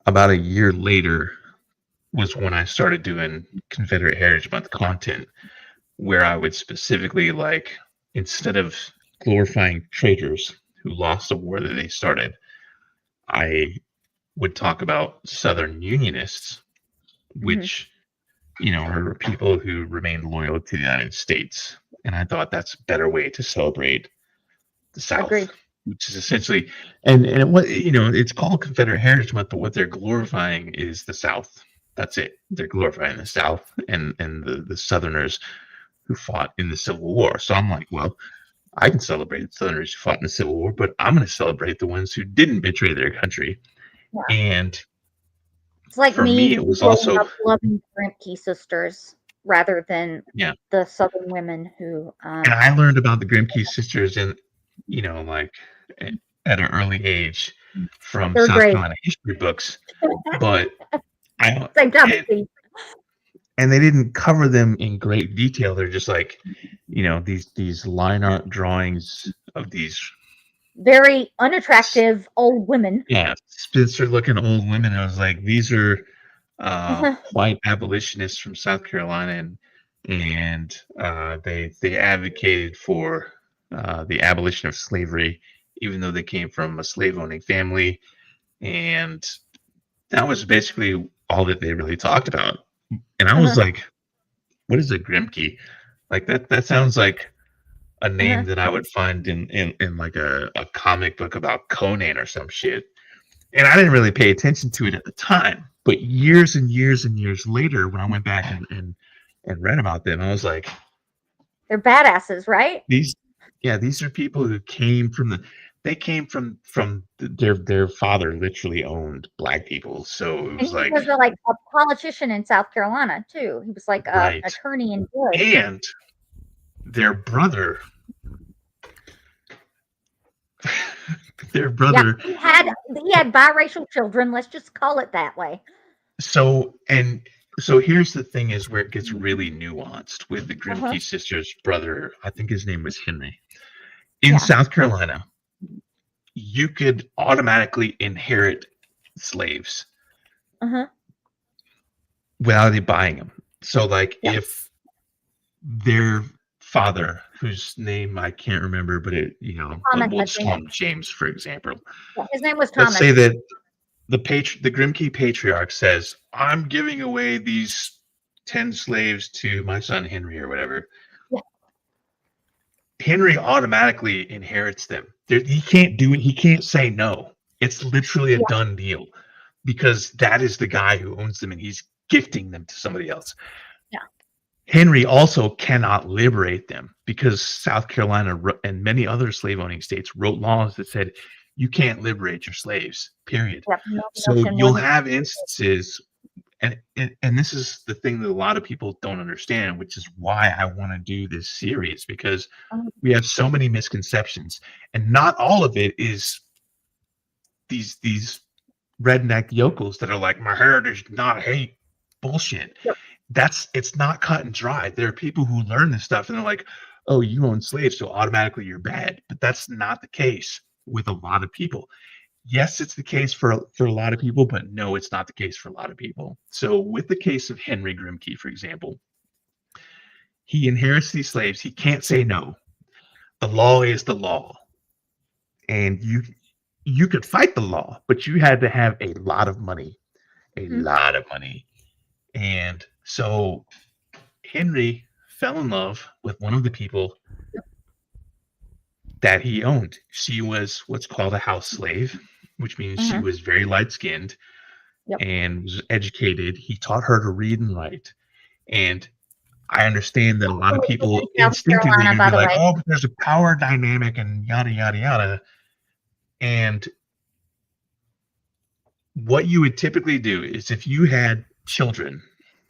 [SPEAKER 5] about a year later, was when I started doing Confederate Heritage Month content, where I would specifically, like, instead of glorifying traitors who lost the war that they started, I would talk about Southern Unionists, which, are people who remained loyal to the United States. And I thought that's a better way to celebrate the South.
[SPEAKER 6] Agreed.
[SPEAKER 5] Which is essentially, and it's called Confederate Heritage Month, but what they're glorifying is the South. That's it. They're glorifying the South and the Southerners who fought in the Civil War. So I'm like, well, I can celebrate the Southerners who fought in the Civil War, but I'm going to celebrate the ones who didn't betray their country.
[SPEAKER 6] Yeah.
[SPEAKER 5] And
[SPEAKER 6] it's like
[SPEAKER 5] for me, it was also
[SPEAKER 6] loving Grimke sisters rather than the Southern women who.
[SPEAKER 5] And I learned about the Grimke sisters in, like at an early age from South Carolina history books, but
[SPEAKER 6] same time.
[SPEAKER 5] And they didn't cover them in great detail. They're just like, these line art drawings of these
[SPEAKER 6] very unattractive old women.
[SPEAKER 5] Yeah, spinster-looking old women. I was like, these are white abolitionists from South Carolina, and they advocated for the abolition of slavery, even though they came from a slave-owning family, and that was basically all that they really talked about. And I was like, what is a Grimke? Like that sounds like a name that I would find in like a comic book about Conan or some shit. And I didn't really pay attention to it at the time. But years and years and years later, when I went back and read about them, I was like,
[SPEAKER 6] they're badasses, right?
[SPEAKER 5] These are people who came from their father literally owned black people. So it was
[SPEAKER 6] he was like a politician in South Carolina too. He was like an attorney in good.
[SPEAKER 5] And their brother he had
[SPEAKER 6] biracial children, let's just call it that way.
[SPEAKER 5] So here's the thing, is where it gets really nuanced with the Grimke sisters' brother. I think his name was Henry. In South Carolina, you could automatically inherit slaves without buying them. So like if their father, whose name I can't remember, but we'll just call him James, for example.
[SPEAKER 6] Yeah, his name was Thomas.
[SPEAKER 5] Let's say that the Grimke patriarch says, I'm giving away these 10 slaves to my son Henry or whatever. Yeah. Henry automatically inherits them. He can't do it. He can't say no. It's literally a done deal, because that is the guy who owns them, and he's gifting them to somebody else. Henry also cannot liberate them, because South Carolina and many other slave-owning states wrote laws that said you can't liberate your slaves, period. So you'll have instances, and this is the thing that a lot of people don't understand, which is why I want to do this series, because we have so many misconceptions, and not all of it is these redneck yokels that are like, my heritage, not hate, bullshit. It's not cut and dry. There are people who learn this stuff and they're like, oh, you own slaves, so automatically you're bad. But that's not the case with a lot of people. Yes, it's the case for a lot of people, but no, it's not the case for a lot of people. So with the case of Henry Grimke, for example, he inherits these slaves. He can't say no. The law is the law. And you could fight the law, but you had to have a lot of money. Lot of money. And so Henry fell in love with one of the people that he owned. She was what's called a house slave, which means she was very light-skinned and was educated. He taught her to read and write. And I understand that a lot of people instinctively be like, oh, but there's a power dynamic and yada, yada, yada. And what you would typically do is, if you had children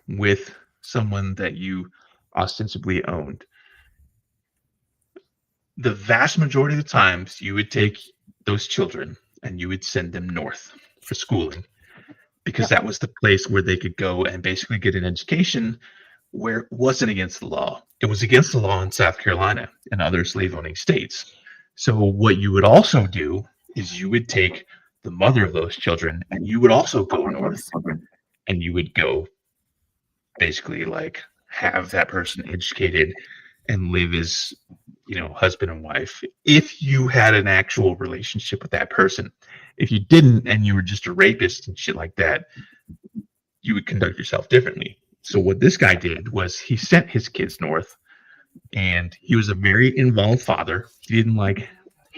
[SPEAKER 5] with someone that you ostensibly owned, the vast majority of the times you would take those children and you would send them north for schooling, because that was the place where they could go and basically get an education where it wasn't against the law. It was against the law in South Carolina and other slave-owning states. So what you would also do is you would take the mother of those children and you would also go north and you would go basically like have that person educated and live as, you know, husband and wife if you had an actual relationship with that person. If you didn't and you were just a rapist and shit like that, you would conduct yourself differently. So what this guy did was he sent his kids north, and he was a very involved father. He didn't like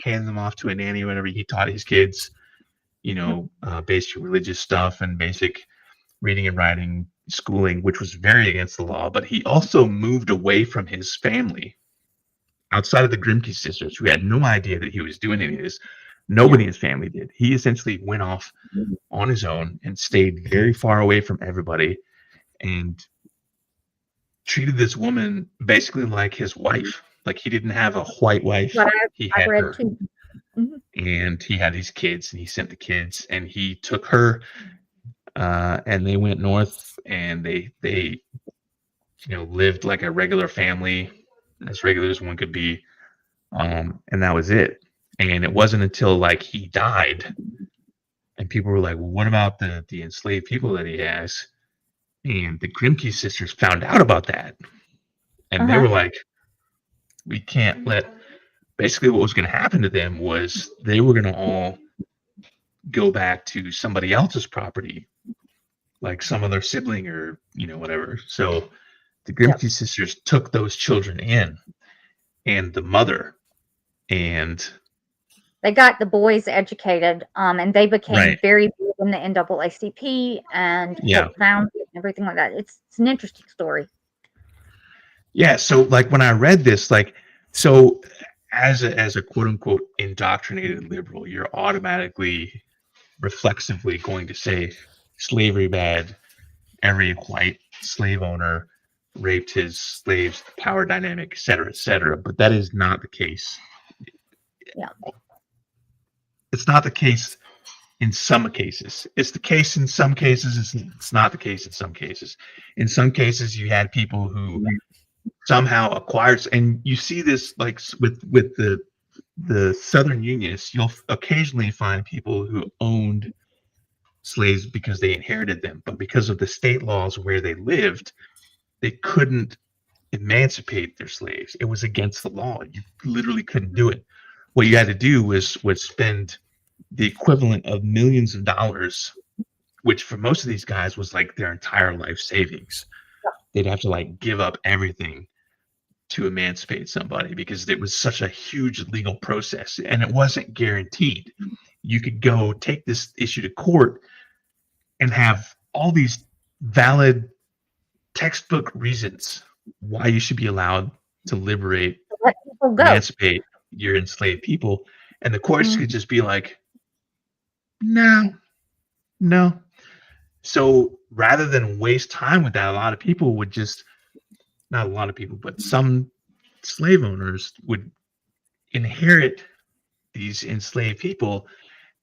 [SPEAKER 5] hand them off to a nanny whenever. He taught his kids, you know, basic religious stuff and basic reading and writing, schooling, which was very against the law. But he also moved away from his family outside of the Grimke sisters, who had no idea that he was doing any of this. Nobody in his family did. He essentially went off on his own and stayed very far away from everybody and treated this woman basically like his wife. Like he didn't have a white wife.
[SPEAKER 6] What
[SPEAKER 5] He
[SPEAKER 6] I
[SPEAKER 5] had
[SPEAKER 6] read
[SPEAKER 5] her.
[SPEAKER 6] too. Mhm.
[SPEAKER 5] And he had his kids, and he sent the kids, and he took her, and they went north, and they you know, lived like a regular family, as regular as one could be, and that was it. And it wasn't until like he died, and people were like, well, what about the enslaved people that he has? And the Grimke sisters found out about that, and they were like, we can't let. Basically, what was going to happen to them was they were going to all go back to somebody else's property, like some other sibling or, you know, whatever. So the Grimke sisters took those children in, and the mother, and
[SPEAKER 6] They got the boys educated, and they became
[SPEAKER 5] Right.
[SPEAKER 6] very big in the NAACP and
[SPEAKER 5] Yeah.
[SPEAKER 6] helped found it and everything like that. It's an interesting story.
[SPEAKER 5] Yeah, so like when I read this, like, so as a quote unquote indoctrinated liberal, you're automatically reflexively going to say slavery bad, every white slave owner raped his slaves, power dynamic, et cetera, et cetera. But that is not the case.
[SPEAKER 6] Yeah.
[SPEAKER 5] It's not the case in some cases. It's the case in some cases. It's not the case in some cases. In some cases, you had people who somehow acquired, and you see this like with the Southern Unionists. You'll occasionally find people who owned slaves because they inherited them, but because of the state laws where they lived, they couldn't emancipate their slaves. It was against the law. You literally couldn't do it. What you had to do was spend the equivalent of millions of dollars, which for most of these guys was like their entire life savings. They'd have to like give up everything to emancipate somebody because it was such a huge legal process, and it wasn't guaranteed. You could go take this issue to court and have all these valid textbook reasons why you should be allowed to liberate,
[SPEAKER 6] Let people go.
[SPEAKER 5] emancipate your enslaved people, and the courts could just be like, no. So rather than waste time with that, a lot of people would just, not a lot of people, but some slave owners would inherit these enslaved people,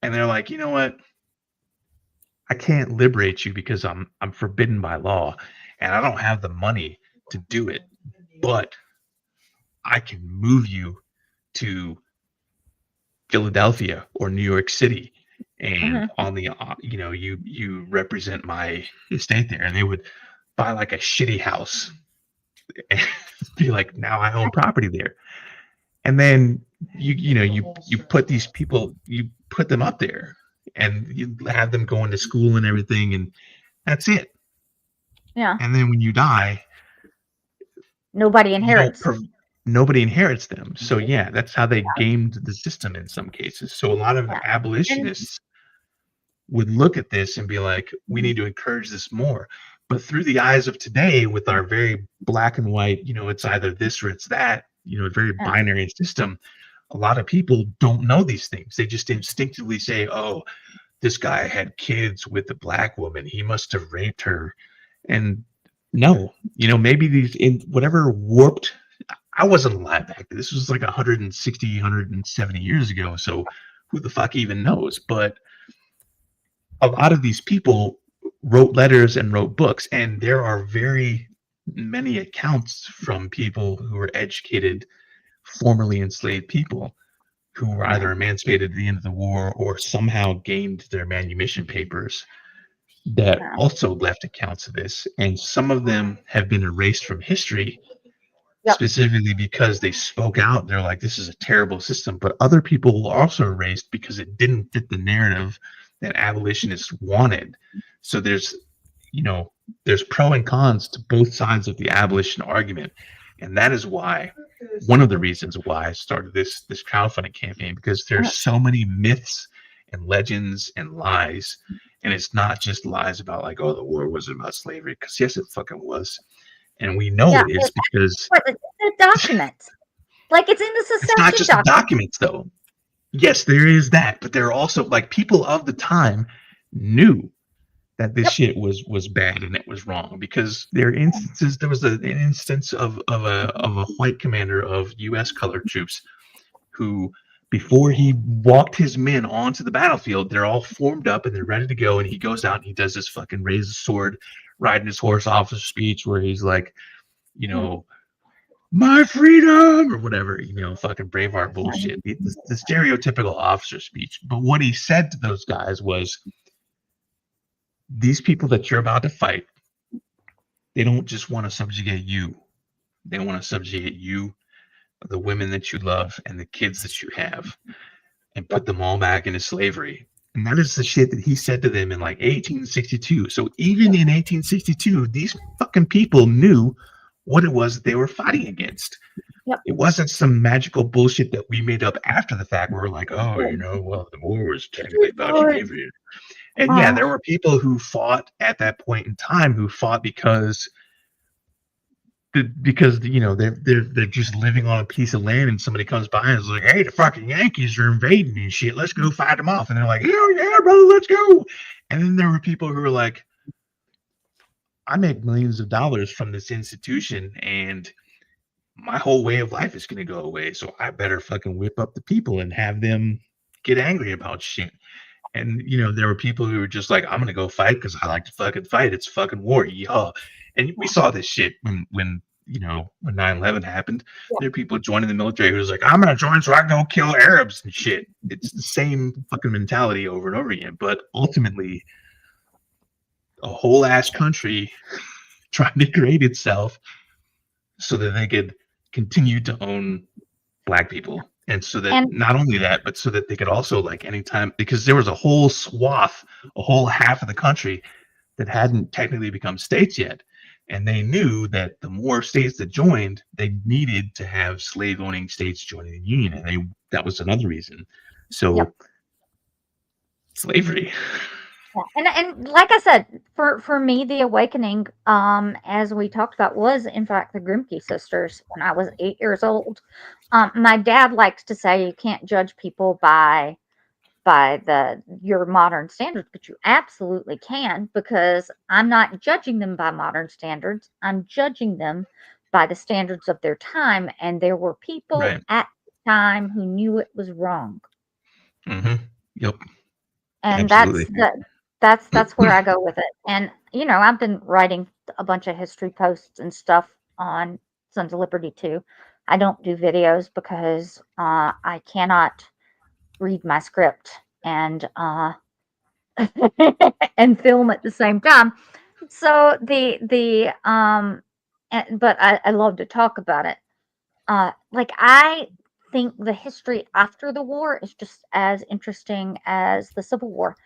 [SPEAKER 5] and they're like, you know what, I can't liberate you because I'm forbidden by law, and I don't have the money to do it, but I can move you to Philadelphia or New York City, and on the you know, you represent my estate there. And they would buy like a shitty house and be like, now I own property there. And then you put these people, you put them up there, and you have them going to school and everything, and that's it.
[SPEAKER 6] Yeah.
[SPEAKER 5] And then when you die,
[SPEAKER 6] Nobody inherits.
[SPEAKER 5] Nobody inherits them. So yeah, that's how they gamed the system in some cases. So a lot of abolitionists would look at this and be like, we need to encourage this more. But through the eyes of today, with our very black and white, you know, it's either this or it's that, you know, a very binary system, a lot of people don't know these things. They just instinctively say, oh, this guy had kids with a black woman, he must have raped her. And no, you know, maybe these, in whatever warped, I wasn't alive back then. This was like 160, 170 years ago. So who the fuck even knows? But a lot of these people wrote letters and wrote books, and there are very many accounts from people who were educated, formerly enslaved people who were either emancipated at the end of the war or somehow gained their manumission papers that also left accounts of this, and some of them have been erased from history.
[SPEAKER 6] Yep.
[SPEAKER 5] Specifically because they spoke out. They're like, this is a terrible system. But other people were also erased because it didn't fit the narrative that abolitionists wanted. So there's pro and cons to both sides of the abolition argument. And that is why, one of the reasons why I started this crowdfunding campaign, because there's so many myths and legends and lies. And it's not just lies about like, oh, the war was about slavery, because yes, it fucking was. And we know it is because
[SPEAKER 6] the documents, like it's in the secession
[SPEAKER 5] it's not just the documents, though. Yes, there is that, but there are also like people of the time knew that this shit was bad and it was wrong, because there are instances. There was an instance of a white commander of U.S. colored troops who, before he walked his men onto the battlefield, they're all formed up and they're ready to go, and he goes out and he does this fucking raise a sword, riding his horse officer speech where he's like, my freedom or whatever, fucking Braveheart bullshit, the stereotypical officer speech. But what he said to those guys was, these people that you're about to fight, they don't just want to subjugate you. They want to subjugate you, the women that you love, and the kids that you have, and put them all back into slavery. And that is the shit that he said to them in like 1862. So even in 1862, these fucking people knew what it was that they were fighting against. It wasn't some magical bullshit that we made up after the fact. Where we're like, oh, the war was technically about slavery. And yeah, there were people who fought at that point in time who fought because they're just living on a piece of land, and somebody comes by and is like, hey, the fucking Yankees are invading and shit, let's go fight them off. And they're like, hell yeah, brother, let's go. And then there were people who were like, I make millions of dollars from this institution and my whole way of life is going to go away, so I better fucking whip up the people and have them get angry about shit. And there were people who were just like, I'm gonna go fight because I like to fucking fight. It's fucking war, y'all. And we saw this shit when 9/11 happened. There are people joining the military who was like, I'm gonna join so I can go kill Arabs and shit. It's the same fucking mentality over and over again. But ultimately, a whole ass country trying to create itself so that they could continue to own black people. And so that not only that, but so that they could also, like, anytime, because there was a whole swath, a whole half of the country that hadn't technically become states yet. And they knew that the more states that joined, they needed to have slave owning states joining the union. And that was another reason. So slavery.
[SPEAKER 6] And like I said, for me, the awakening, as we talked about, was in fact the Grimke sisters when I was 8 years old. My dad likes to say you can't judge people by your modern standards, but you absolutely can, because I'm not judging them by modern standards. I'm judging them by the standards of their time, and there were people at the time who knew it was wrong.
[SPEAKER 5] Mm-hmm. Yep.
[SPEAKER 6] And
[SPEAKER 5] absolutely.
[SPEAKER 6] that's where I go with it. And I've been writing a bunch of history posts and stuff on Sons of Liberty too. I don't do videos because I cannot read my script and and film at the same time. So but I love to talk about it. Like, I think the history after the war is just as interesting as the Civil War.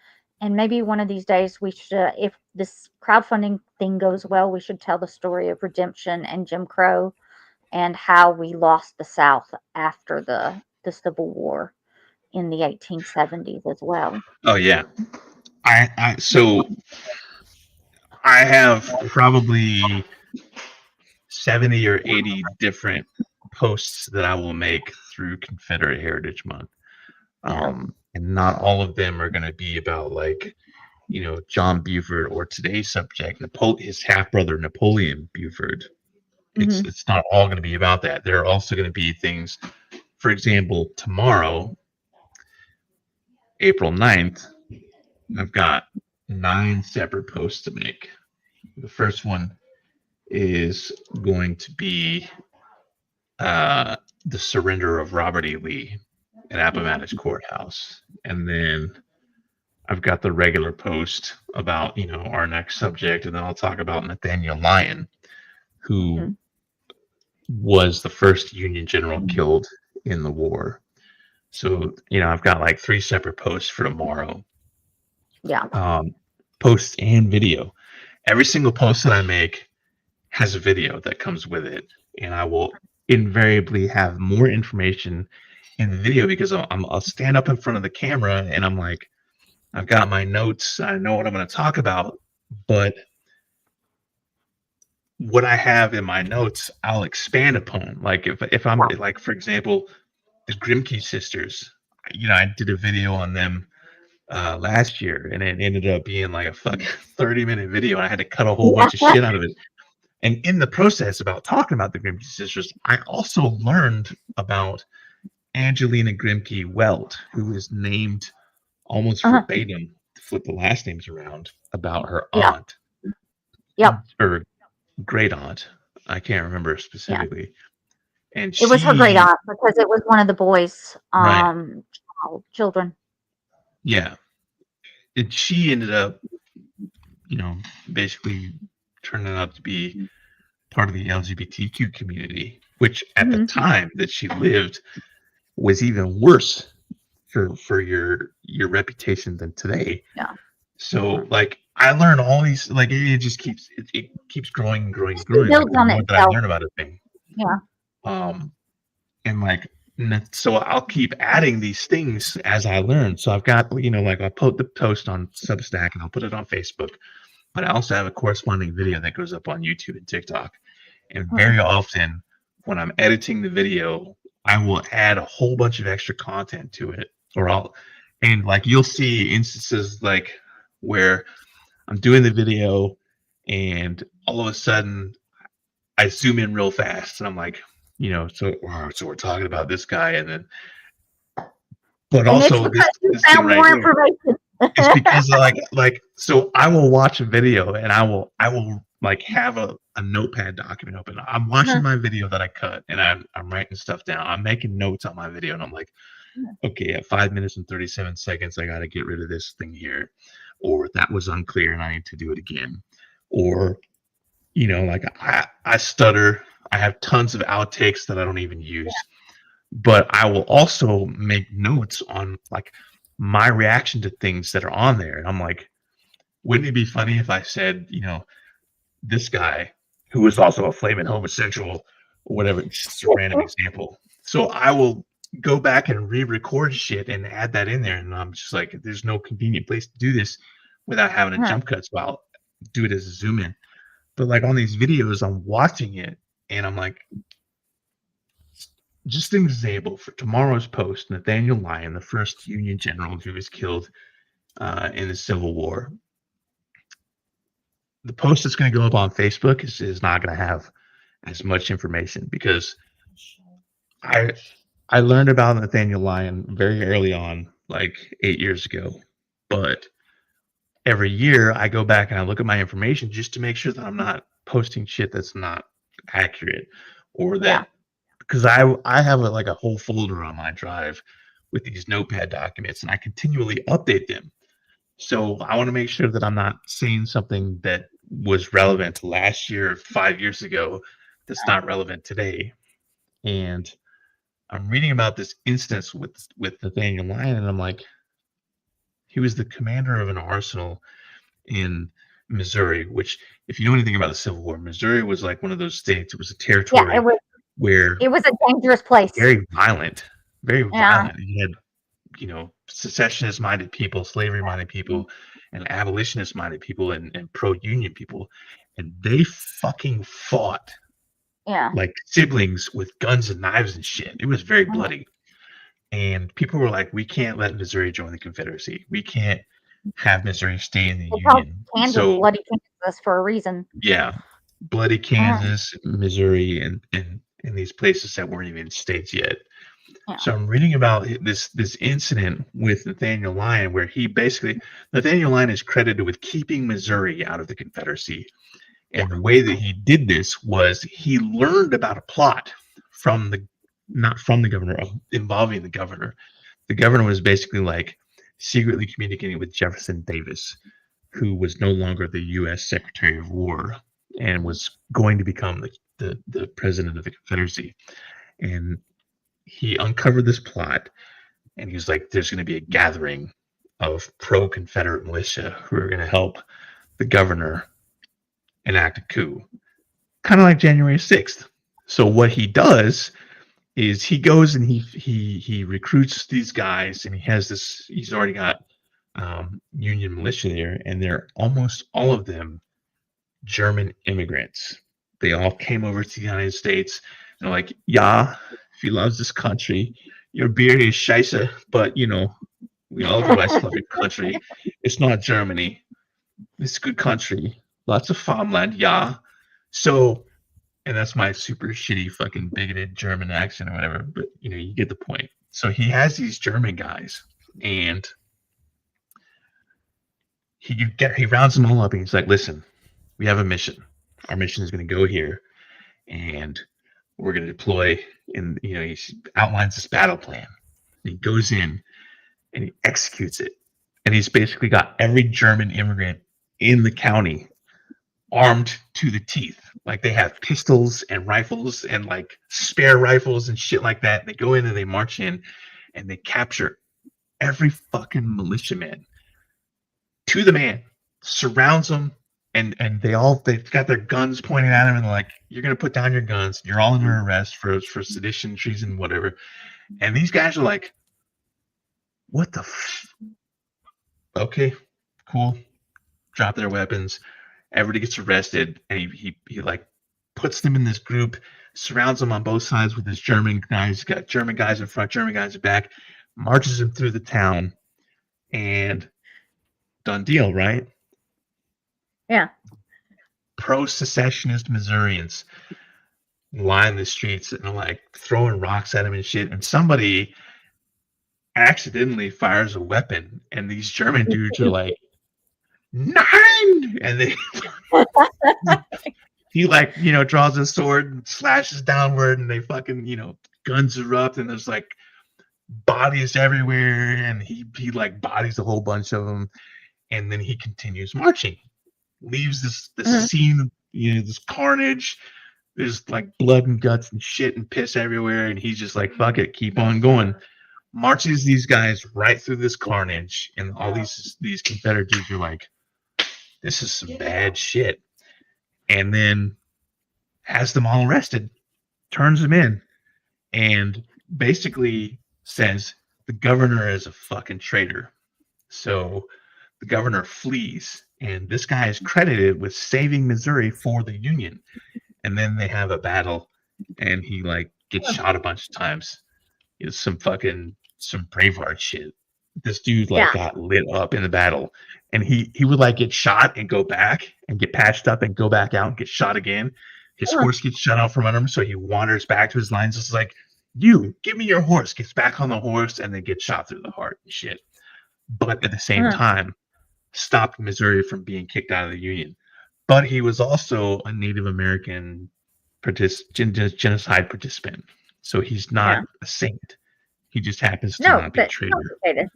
[SPEAKER 6] And maybe one of these days we should, if this crowdfunding thing goes well, we should tell the story of redemption and Jim Crow and how we lost the South after the Civil War in the 1870s as well.
[SPEAKER 5] Oh yeah. So I have probably 70 or 80 different posts that I will make through Confederate Heritage Month. And not all of them are going to be about, like, John Buford or today's subject, his half brother Napoleon Buford. It's not all going to be about that. There are also going to be things, for example, tomorrow, April 9th, I've got 9 separate posts to make. The first one is going to be the surrender of Robert E. Lee at Appomattox Courthouse. And then I've got the regular post about, our next subject, and then I'll talk about Nathaniel Lyon, who was the first Union general killed in the war. So, I've got like 3 separate posts for tomorrow.
[SPEAKER 6] Yeah.
[SPEAKER 5] Posts and video. Every single post that I make has a video that comes with it, and I will invariably have more information in the video because I'll stand up in front of the camera and I'm like, I've got my notes, I know what I'm going to talk about, but what I have in my notes, I'll expand upon. Like if I'm like, for example, the Grimke sisters, I did a video on them last year, and it ended up being like a fucking 30-minute video, and I had to cut a whole bunch of shit out of it. And in the process about talking about the Grimke sisters, I also learned about Angelina Grimke Weld, who is named almost verbatim, to flip the last names around, about her aunt.
[SPEAKER 6] Yep.
[SPEAKER 5] Or great aunt. I can't remember specifically. Yeah. And
[SPEAKER 6] it was her great aunt because it was one of the boys' children.
[SPEAKER 5] Yeah. And she ended up, basically turning out to be part of the LGBTQ community, which at the time that she lived was even worse for your reputation than today.
[SPEAKER 6] Yeah.
[SPEAKER 5] So like I learned all these, like it just keeps it keeps growing and growing and growing.
[SPEAKER 6] Builds on
[SPEAKER 5] the more that I learn about a thing.
[SPEAKER 6] Yeah.
[SPEAKER 5] And like so I'll keep adding these things as I learn. So I've got, like I'll put the post on Substack and I'll put it on Facebook, but I also have a corresponding video that goes up on YouTube and TikTok. And very often when I'm editing the video, I will add a whole bunch of extra content to it, and like you'll see instances like where I'm doing the video and all of a sudden I zoom in real fast and I'm like, so we're talking about this guy, and then, but also this thing right here, it's because like so I will watch a video and I will like have a notepad document open. I'm watching my video that I cut and I'm writing stuff down. I'm making notes on my video and I'm like, okay, at 5 minutes and 37 seconds, I got to get rid of this thing here, or that was unclear and I need to do it again, or like I stutter. I have tons of outtakes that I don't even use, but I will also make notes on like my reaction to things that are on there. And I'm like, wouldn't it be funny if I said, this guy who was also a flaming homosexual or whatever, just a random example. So I will go back and re-record shit and add that in there. And I'm just like, there's no convenient place to do this without having a jump cut. So I'll do it as a zoom in. But like on these videos, I'm watching it and I'm like, just an example for tomorrow's post, Nathaniel Lyon, the first Union general who was killed in the Civil War. The post that's going to go up on Facebook is not going to have as much information because I learned about Nathaniel Lyon very early on, like 8 years ago. But every year I go back and I look at my information just to make sure that I'm not posting shit that's not accurate, or that because I have like a whole folder on my drive with these notepad documents and I continually update them. So I want to make sure that I'm not saying something that was relevant last year or 5 years ago that's not relevant today. And I'm reading about this instance with Nathaniel Lyon, and I'm like, he was the commander of an arsenal in Missouri, which, if you know anything about the Civil War, Missouri was like one of those states. It was a territory where
[SPEAKER 6] it was a dangerous place.
[SPEAKER 5] Very violent, very violent. You had, secessionist-minded people, slavery-minded people, and abolitionist-minded people, and pro-union people, and they fucking fought like siblings with guns and knives and shit. It was very bloody. And people were like, we can't let Missouri join the Confederacy. We can't have Missouri stay in the Union.
[SPEAKER 6] So bloody Kansas for a reason.
[SPEAKER 5] Yeah. Bloody Kansas, Missouri, and these places that weren't even states yet. Yeah. So I'm reading about this incident with Nathaniel Lyon, where Nathaniel Lyon is credited with keeping Missouri out of the Confederacy. And the way that he did this was he learned about a plot not from the governor, involving the governor. The governor was basically like, secretly communicating with Jefferson Davis, who was no longer the U.S. Secretary of War and was going to become the president of the Confederacy. And he uncovered this plot, and he was like, there's going to be a gathering of pro-Confederate militia who are going to help the governor enact a coup, kind of like January 6th. So what he does is he goes and he recruits these guys, and he's already got Union militia there, and they're almost all of them German immigrants. They all came over to the United States and are like, yeah, if he loves this country, your beer is scheisse, but we all otherwise love your country. It's not Germany. It's a good country. Lots of farmland, yeah. So, and that's my super shitty fucking bigoted German accent or whatever, but you get the point. So he has these German guys, and he rounds them all up, and he's like, listen, we have a mission. Our mission is going to go here, and we're going to deploy. And he outlines this battle plan. And he goes in and he executes it. And he's basically got every German immigrant in the county armed to the teeth. Like, they have pistols and rifles and like spare rifles and shit like that. They go in and they march in and they capture every fucking militiaman to the man, surrounds them, and they've got their guns pointing at him, and they're like, you're gonna put down your guns, you're all under arrest for sedition, treason, whatever. And these guys are like, what the okay, cool. Drop their weapons. Everybody gets arrested, and he like puts them in this group, surrounds them on both sides with his German guys. He's got German guys in front, German guys in back, marches them through the town, and done deal, right?
[SPEAKER 6] Yeah.
[SPEAKER 5] Pro-secessionist Missourians line the streets and are like throwing rocks at him and shit, and somebody accidentally fires a weapon, and these German dudes are like, nine, and they he like draws his sword and slashes downward, and they fucking guns erupt, and there's like bodies everywhere, and he like bodies a whole bunch of them, and then he continues marching, leaves this scene, this carnage. There's like blood and guts and shit and piss everywhere, and he's just like, fuck it, keep on going. Marches these guys right through this carnage, and all these Confederate dudes are like, this is some bad shit. And then has them all arrested, turns them in, and basically says the governor is a fucking traitor. So the governor flees, and this guy is credited with saving Missouri for the Union. And then they have a battle, and he like gets shot a bunch of times. It's some Braveheart shit. This dude got lit up in the battle, and he would like get shot and go back and get patched up and go back out and get shot again. His horse gets shut out from under him, so he wanders back to his lines. It's like, you give me your horse. Gets back on the horse and then gets shot through the heart and shit. But at the same time, stopped Missouri from being kicked out of the Union. But he was also a Native American genocide participant, so he's not a saint. He just happens to not be a traitor.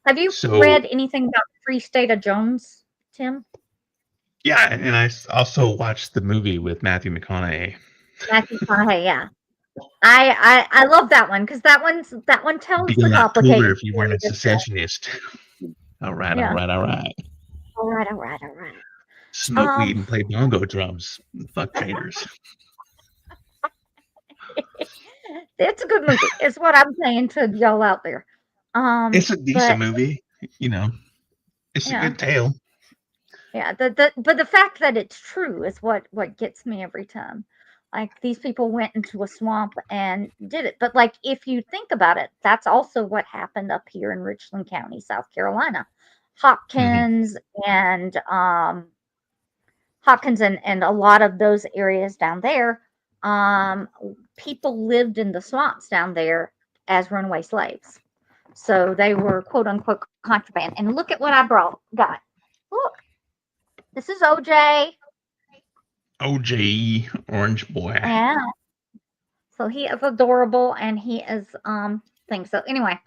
[SPEAKER 6] Have you read anything about Free State of Jones, Tim?
[SPEAKER 5] Yeah, and I also watched the movie with Matthew McConaughey.
[SPEAKER 6] Matthew McConaughey, yeah. I love that one because that one tells the complicated.
[SPEAKER 5] Cooler if you weren't a secessionist. All right. Smoke weed and play bongo drums. Fuck traitors.
[SPEAKER 6] It's a good movie. It's what I'm saying to y'all out there.
[SPEAKER 5] It's a decent movie. It's a good tale.
[SPEAKER 6] Yeah, but the fact that it's true is what gets me every time. Like, these people went into a swamp and did it. But like, if you think about it, that's also what happened up here in Richland County, South Carolina. Hopkins and a lot of those areas down there, people lived in the swamps down there as runaway slaves. So they were quote unquote contraband. And look at what I got. Look, this is OJ.
[SPEAKER 5] OJ, Orange Boy.
[SPEAKER 6] Yeah. So he is adorable, and he is thing. So anyway,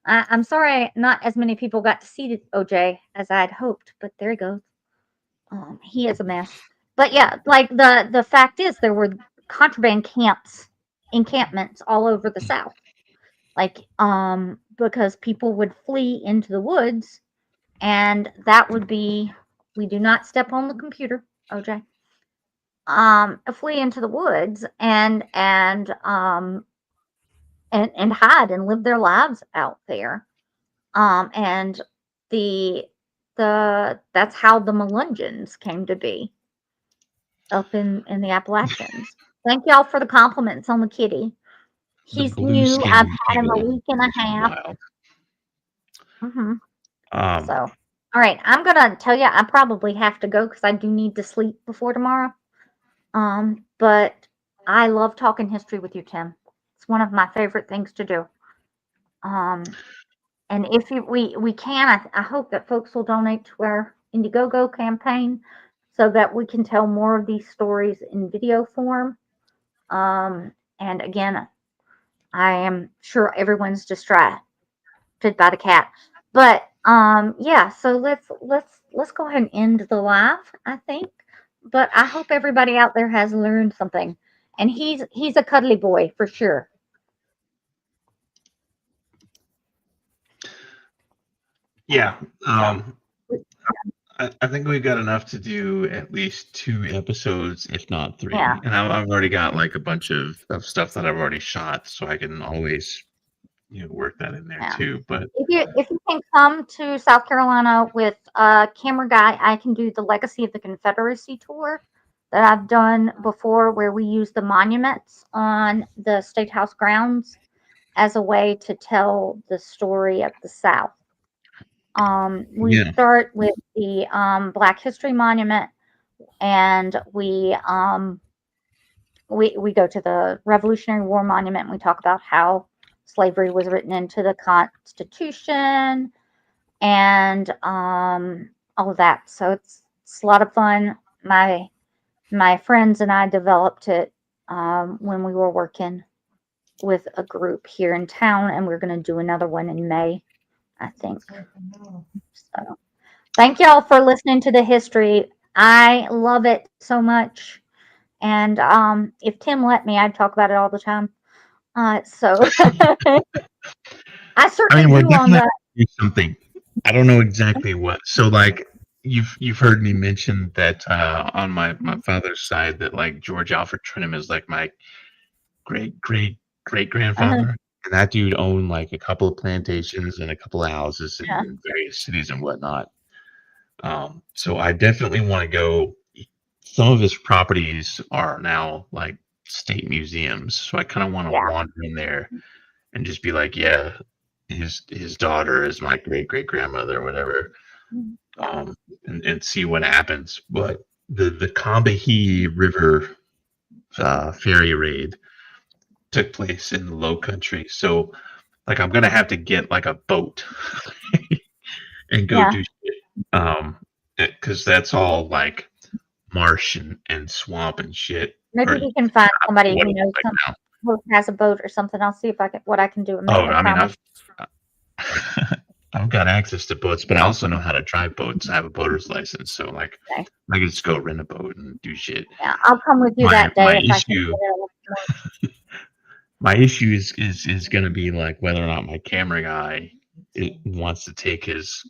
[SPEAKER 6] I'm sorry, not as many people got to see OJ as I'd hoped, but there he goes. He is a mess. But yeah, like the fact is, there were contraband encampments all over the South. Like, because people would flee into the woods, and that would be, we do not step on the computer, OJ. Flee into the woods and hide and live their lives out there. And the that's how the Melungeons came to be up in the Appalachians. Thank y'all for the compliments on the kitty.
[SPEAKER 5] The
[SPEAKER 6] He's
[SPEAKER 5] blue
[SPEAKER 6] new.
[SPEAKER 5] skin
[SPEAKER 6] I've had him a
[SPEAKER 5] eagle
[SPEAKER 6] week and a
[SPEAKER 5] is
[SPEAKER 6] half.
[SPEAKER 5] wild.
[SPEAKER 6] So, all right, I'm gonna tell you, I probably have to go because I do need to sleep before tomorrow. But I love talking history with you, Tim. It's one of my favorite things to do. And if we can, I hope that folks will donate to our Indiegogo campaign so that we can tell more of these stories in video form. And again, I am sure everyone's distracted by the cat. But yeah, so let's go ahead and end the live, I think. But I hope everybody out there has learned something. And he's a cuddly boy for sure.
[SPEAKER 5] Yeah. I think we've got enough to do at least 2 episodes, if not 3.
[SPEAKER 6] Yeah.
[SPEAKER 5] And I've already got like a bunch of stuff that I've already shot, so I can always work that in there too. But
[SPEAKER 6] if you can come to South Carolina with a camera guy, I can do the Legacy of the Confederacy tour that I've done before, where we use the monuments on the State House grounds as a way to tell the story of the South. We start with the Black History Monument, and we go to the Revolutionary War Monument, and we talk about how slavery was written into the Constitution and all of that. So it's a lot of fun. My friends and I developed it when we were working with a group here in town, and we're going to do another one in May, I think. So thank y'all for listening to the history. I love it so much. And if Tim let me, I'd talk about it all the time. So I certainly do on that.
[SPEAKER 5] Do something. I don't know exactly what. So like you've heard me mention that on my father's side that like George Alfred Trenholm is like my great grandfather. And that dude owned like a couple of plantations and a couple of houses in various cities and whatnot. So I definitely want to go. Some of his properties are now like state museums, so I kind of want to wander in there and just be like, yeah, his daughter is my great grandmother or whatever, and see what happens. But the Combahee River ferry raid took place in the Low Country, so like I'm gonna have to get like a boat and go do shit, because that's all like marsh and swamp and shit.
[SPEAKER 6] Maybe we can find somebody who knows who has a boat or something. I'll see if what I can do.
[SPEAKER 5] I've got access to boats, but I also know how to drive boats. I have a boater's license, so like I can just go rent a boat and do shit.
[SPEAKER 6] Yeah, I'll come with you that day.
[SPEAKER 5] My issue is going to be like whether or not my camera guy wants to take his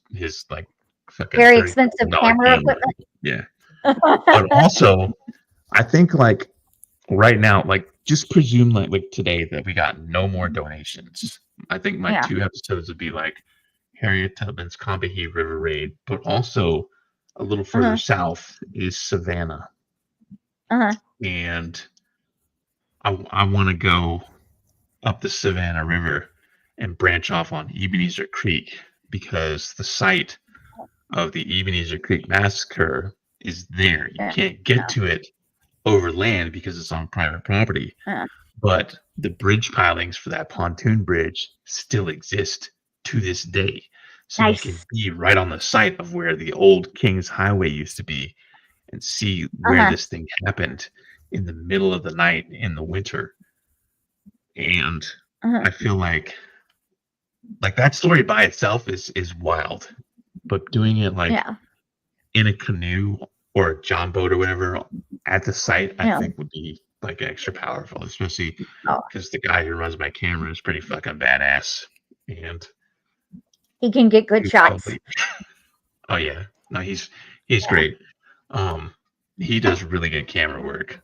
[SPEAKER 5] like fucking
[SPEAKER 6] very expensive camera equipment.
[SPEAKER 5] Yeah, but also I think like right now, like just presume like today that we got no more donations. I think my 2 episodes would be like Harriet Tubman's Combahee River Raid, but also a little further south is Savannah. And I want to go up the Savannah River and branch off on Ebenezer Creek, because the site of the Ebenezer Creek massacre is there. You can't get to it over land because it's on private property. But the bridge pilings for that pontoon bridge still exist to this day. So you can be right on the site of where the old King's Highway used to be and see where this thing happened in the middle of the night in the winter. And I feel like like that story by itself is wild, but doing it like
[SPEAKER 6] Yeah.
[SPEAKER 5] in a canoe or a John boat or whatever at the site, I
[SPEAKER 6] Yeah.
[SPEAKER 5] think would be like extra powerful, especially
[SPEAKER 6] Oh.
[SPEAKER 5] because the guy who runs my camera is pretty fucking badass, and
[SPEAKER 6] He can get good
[SPEAKER 5] he's
[SPEAKER 6] shots.
[SPEAKER 5] probably, oh yeah, no, he's great. He does really good camera work.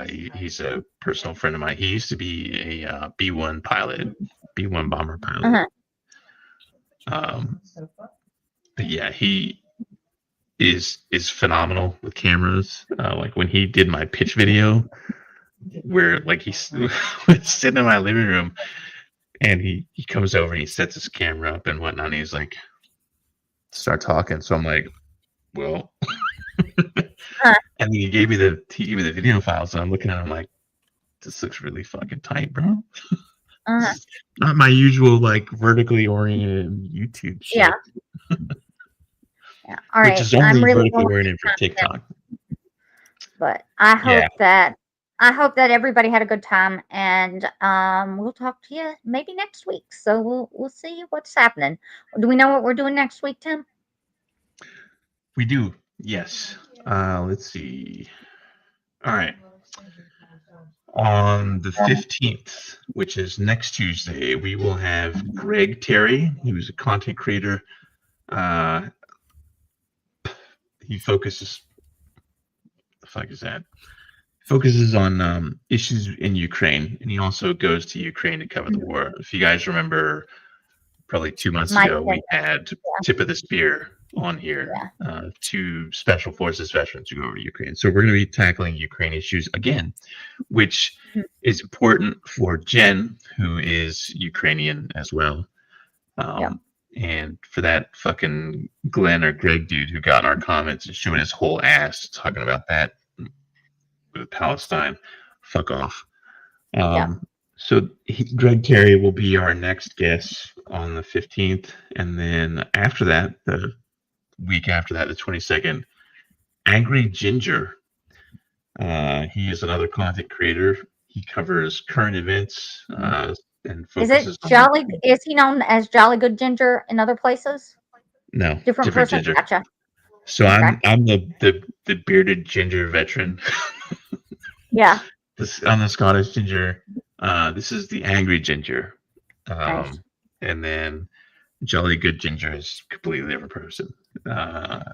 [SPEAKER 5] He's a personal friend of mine. He used to be a B-1 pilot, B-1 bomber pilot. But yeah, he is phenomenal with cameras. Like when he did my pitch video, where like he's was sitting in my living room, and he comes over and he sets his camera up and whatnot. And he's like, start talking. So I'm like, well. And he gave me the video files, and I'm looking at him like, this looks really fucking tight, bro. This is not my usual like vertically oriented YouTube shit.
[SPEAKER 6] Yeah. Yeah. All right.
[SPEAKER 5] Which is only
[SPEAKER 6] really
[SPEAKER 5] vertically oriented for TikTok.
[SPEAKER 6] But I hope that everybody had a good time, and we'll talk to you maybe next week. So we'll see what's happening. Do we know what we're doing next week, Tim?
[SPEAKER 5] We do. Yes. Let's see. All right. On the 15th, which is next Tuesday, we will have Greg Terry, who's a content creator. He focuses. The fuck is that? Focuses on issues in Ukraine, and he also goes to Ukraine to cover the war. If you guys remember, probably 2 months ago, we had Tip of the Spear on here, 2 Special Forces veterans who go over to Ukraine. So we're going to be tackling Ukraine issues again, which is important for Jen, who is Ukrainian as well. And for that fucking Glenn or Greg dude who got in our comments and showing his whole ass talking about that with Palestine, fuck off. So Greg Terry will be our next guest on the 15th, and then after that, the week after that, the 22nd, Angry Ginger. He is another content creator. He covers current events and focuses.
[SPEAKER 6] Is it Jolly? Is he known as Jolly Good Ginger in other places?
[SPEAKER 5] No,
[SPEAKER 6] different person.
[SPEAKER 5] Ginger.
[SPEAKER 6] Gotcha.
[SPEAKER 5] So okay. I'm the bearded ginger veteran.
[SPEAKER 6] Yeah.
[SPEAKER 5] I'm the Scottish ginger. This is the angry ginger.
[SPEAKER 6] Nice.
[SPEAKER 5] And then Jolly Good Ginger is a completely different person. But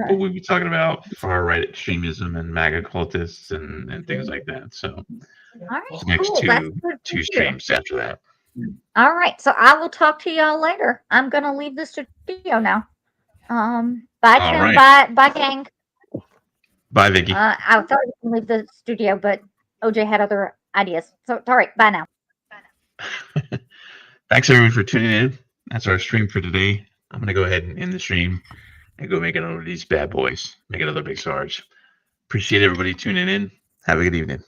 [SPEAKER 5] we'll be talking about far right extremism and MAGA cultists and things like that. So next two streams after that.
[SPEAKER 6] All right. So I will talk to y'all later. I'm gonna leave the studio now. Bye Tim. Right. Bye gang.
[SPEAKER 5] Bye Vicky.
[SPEAKER 6] I thought I would leave the studio, but OJ had other ideas. So all right, bye now.
[SPEAKER 5] Thanks everyone for tuning in. That's our stream for today. I'm gonna go ahead and end the stream and go make another of these bad boys. Make another Big Sarge. Appreciate everybody tuning in. Have a good evening.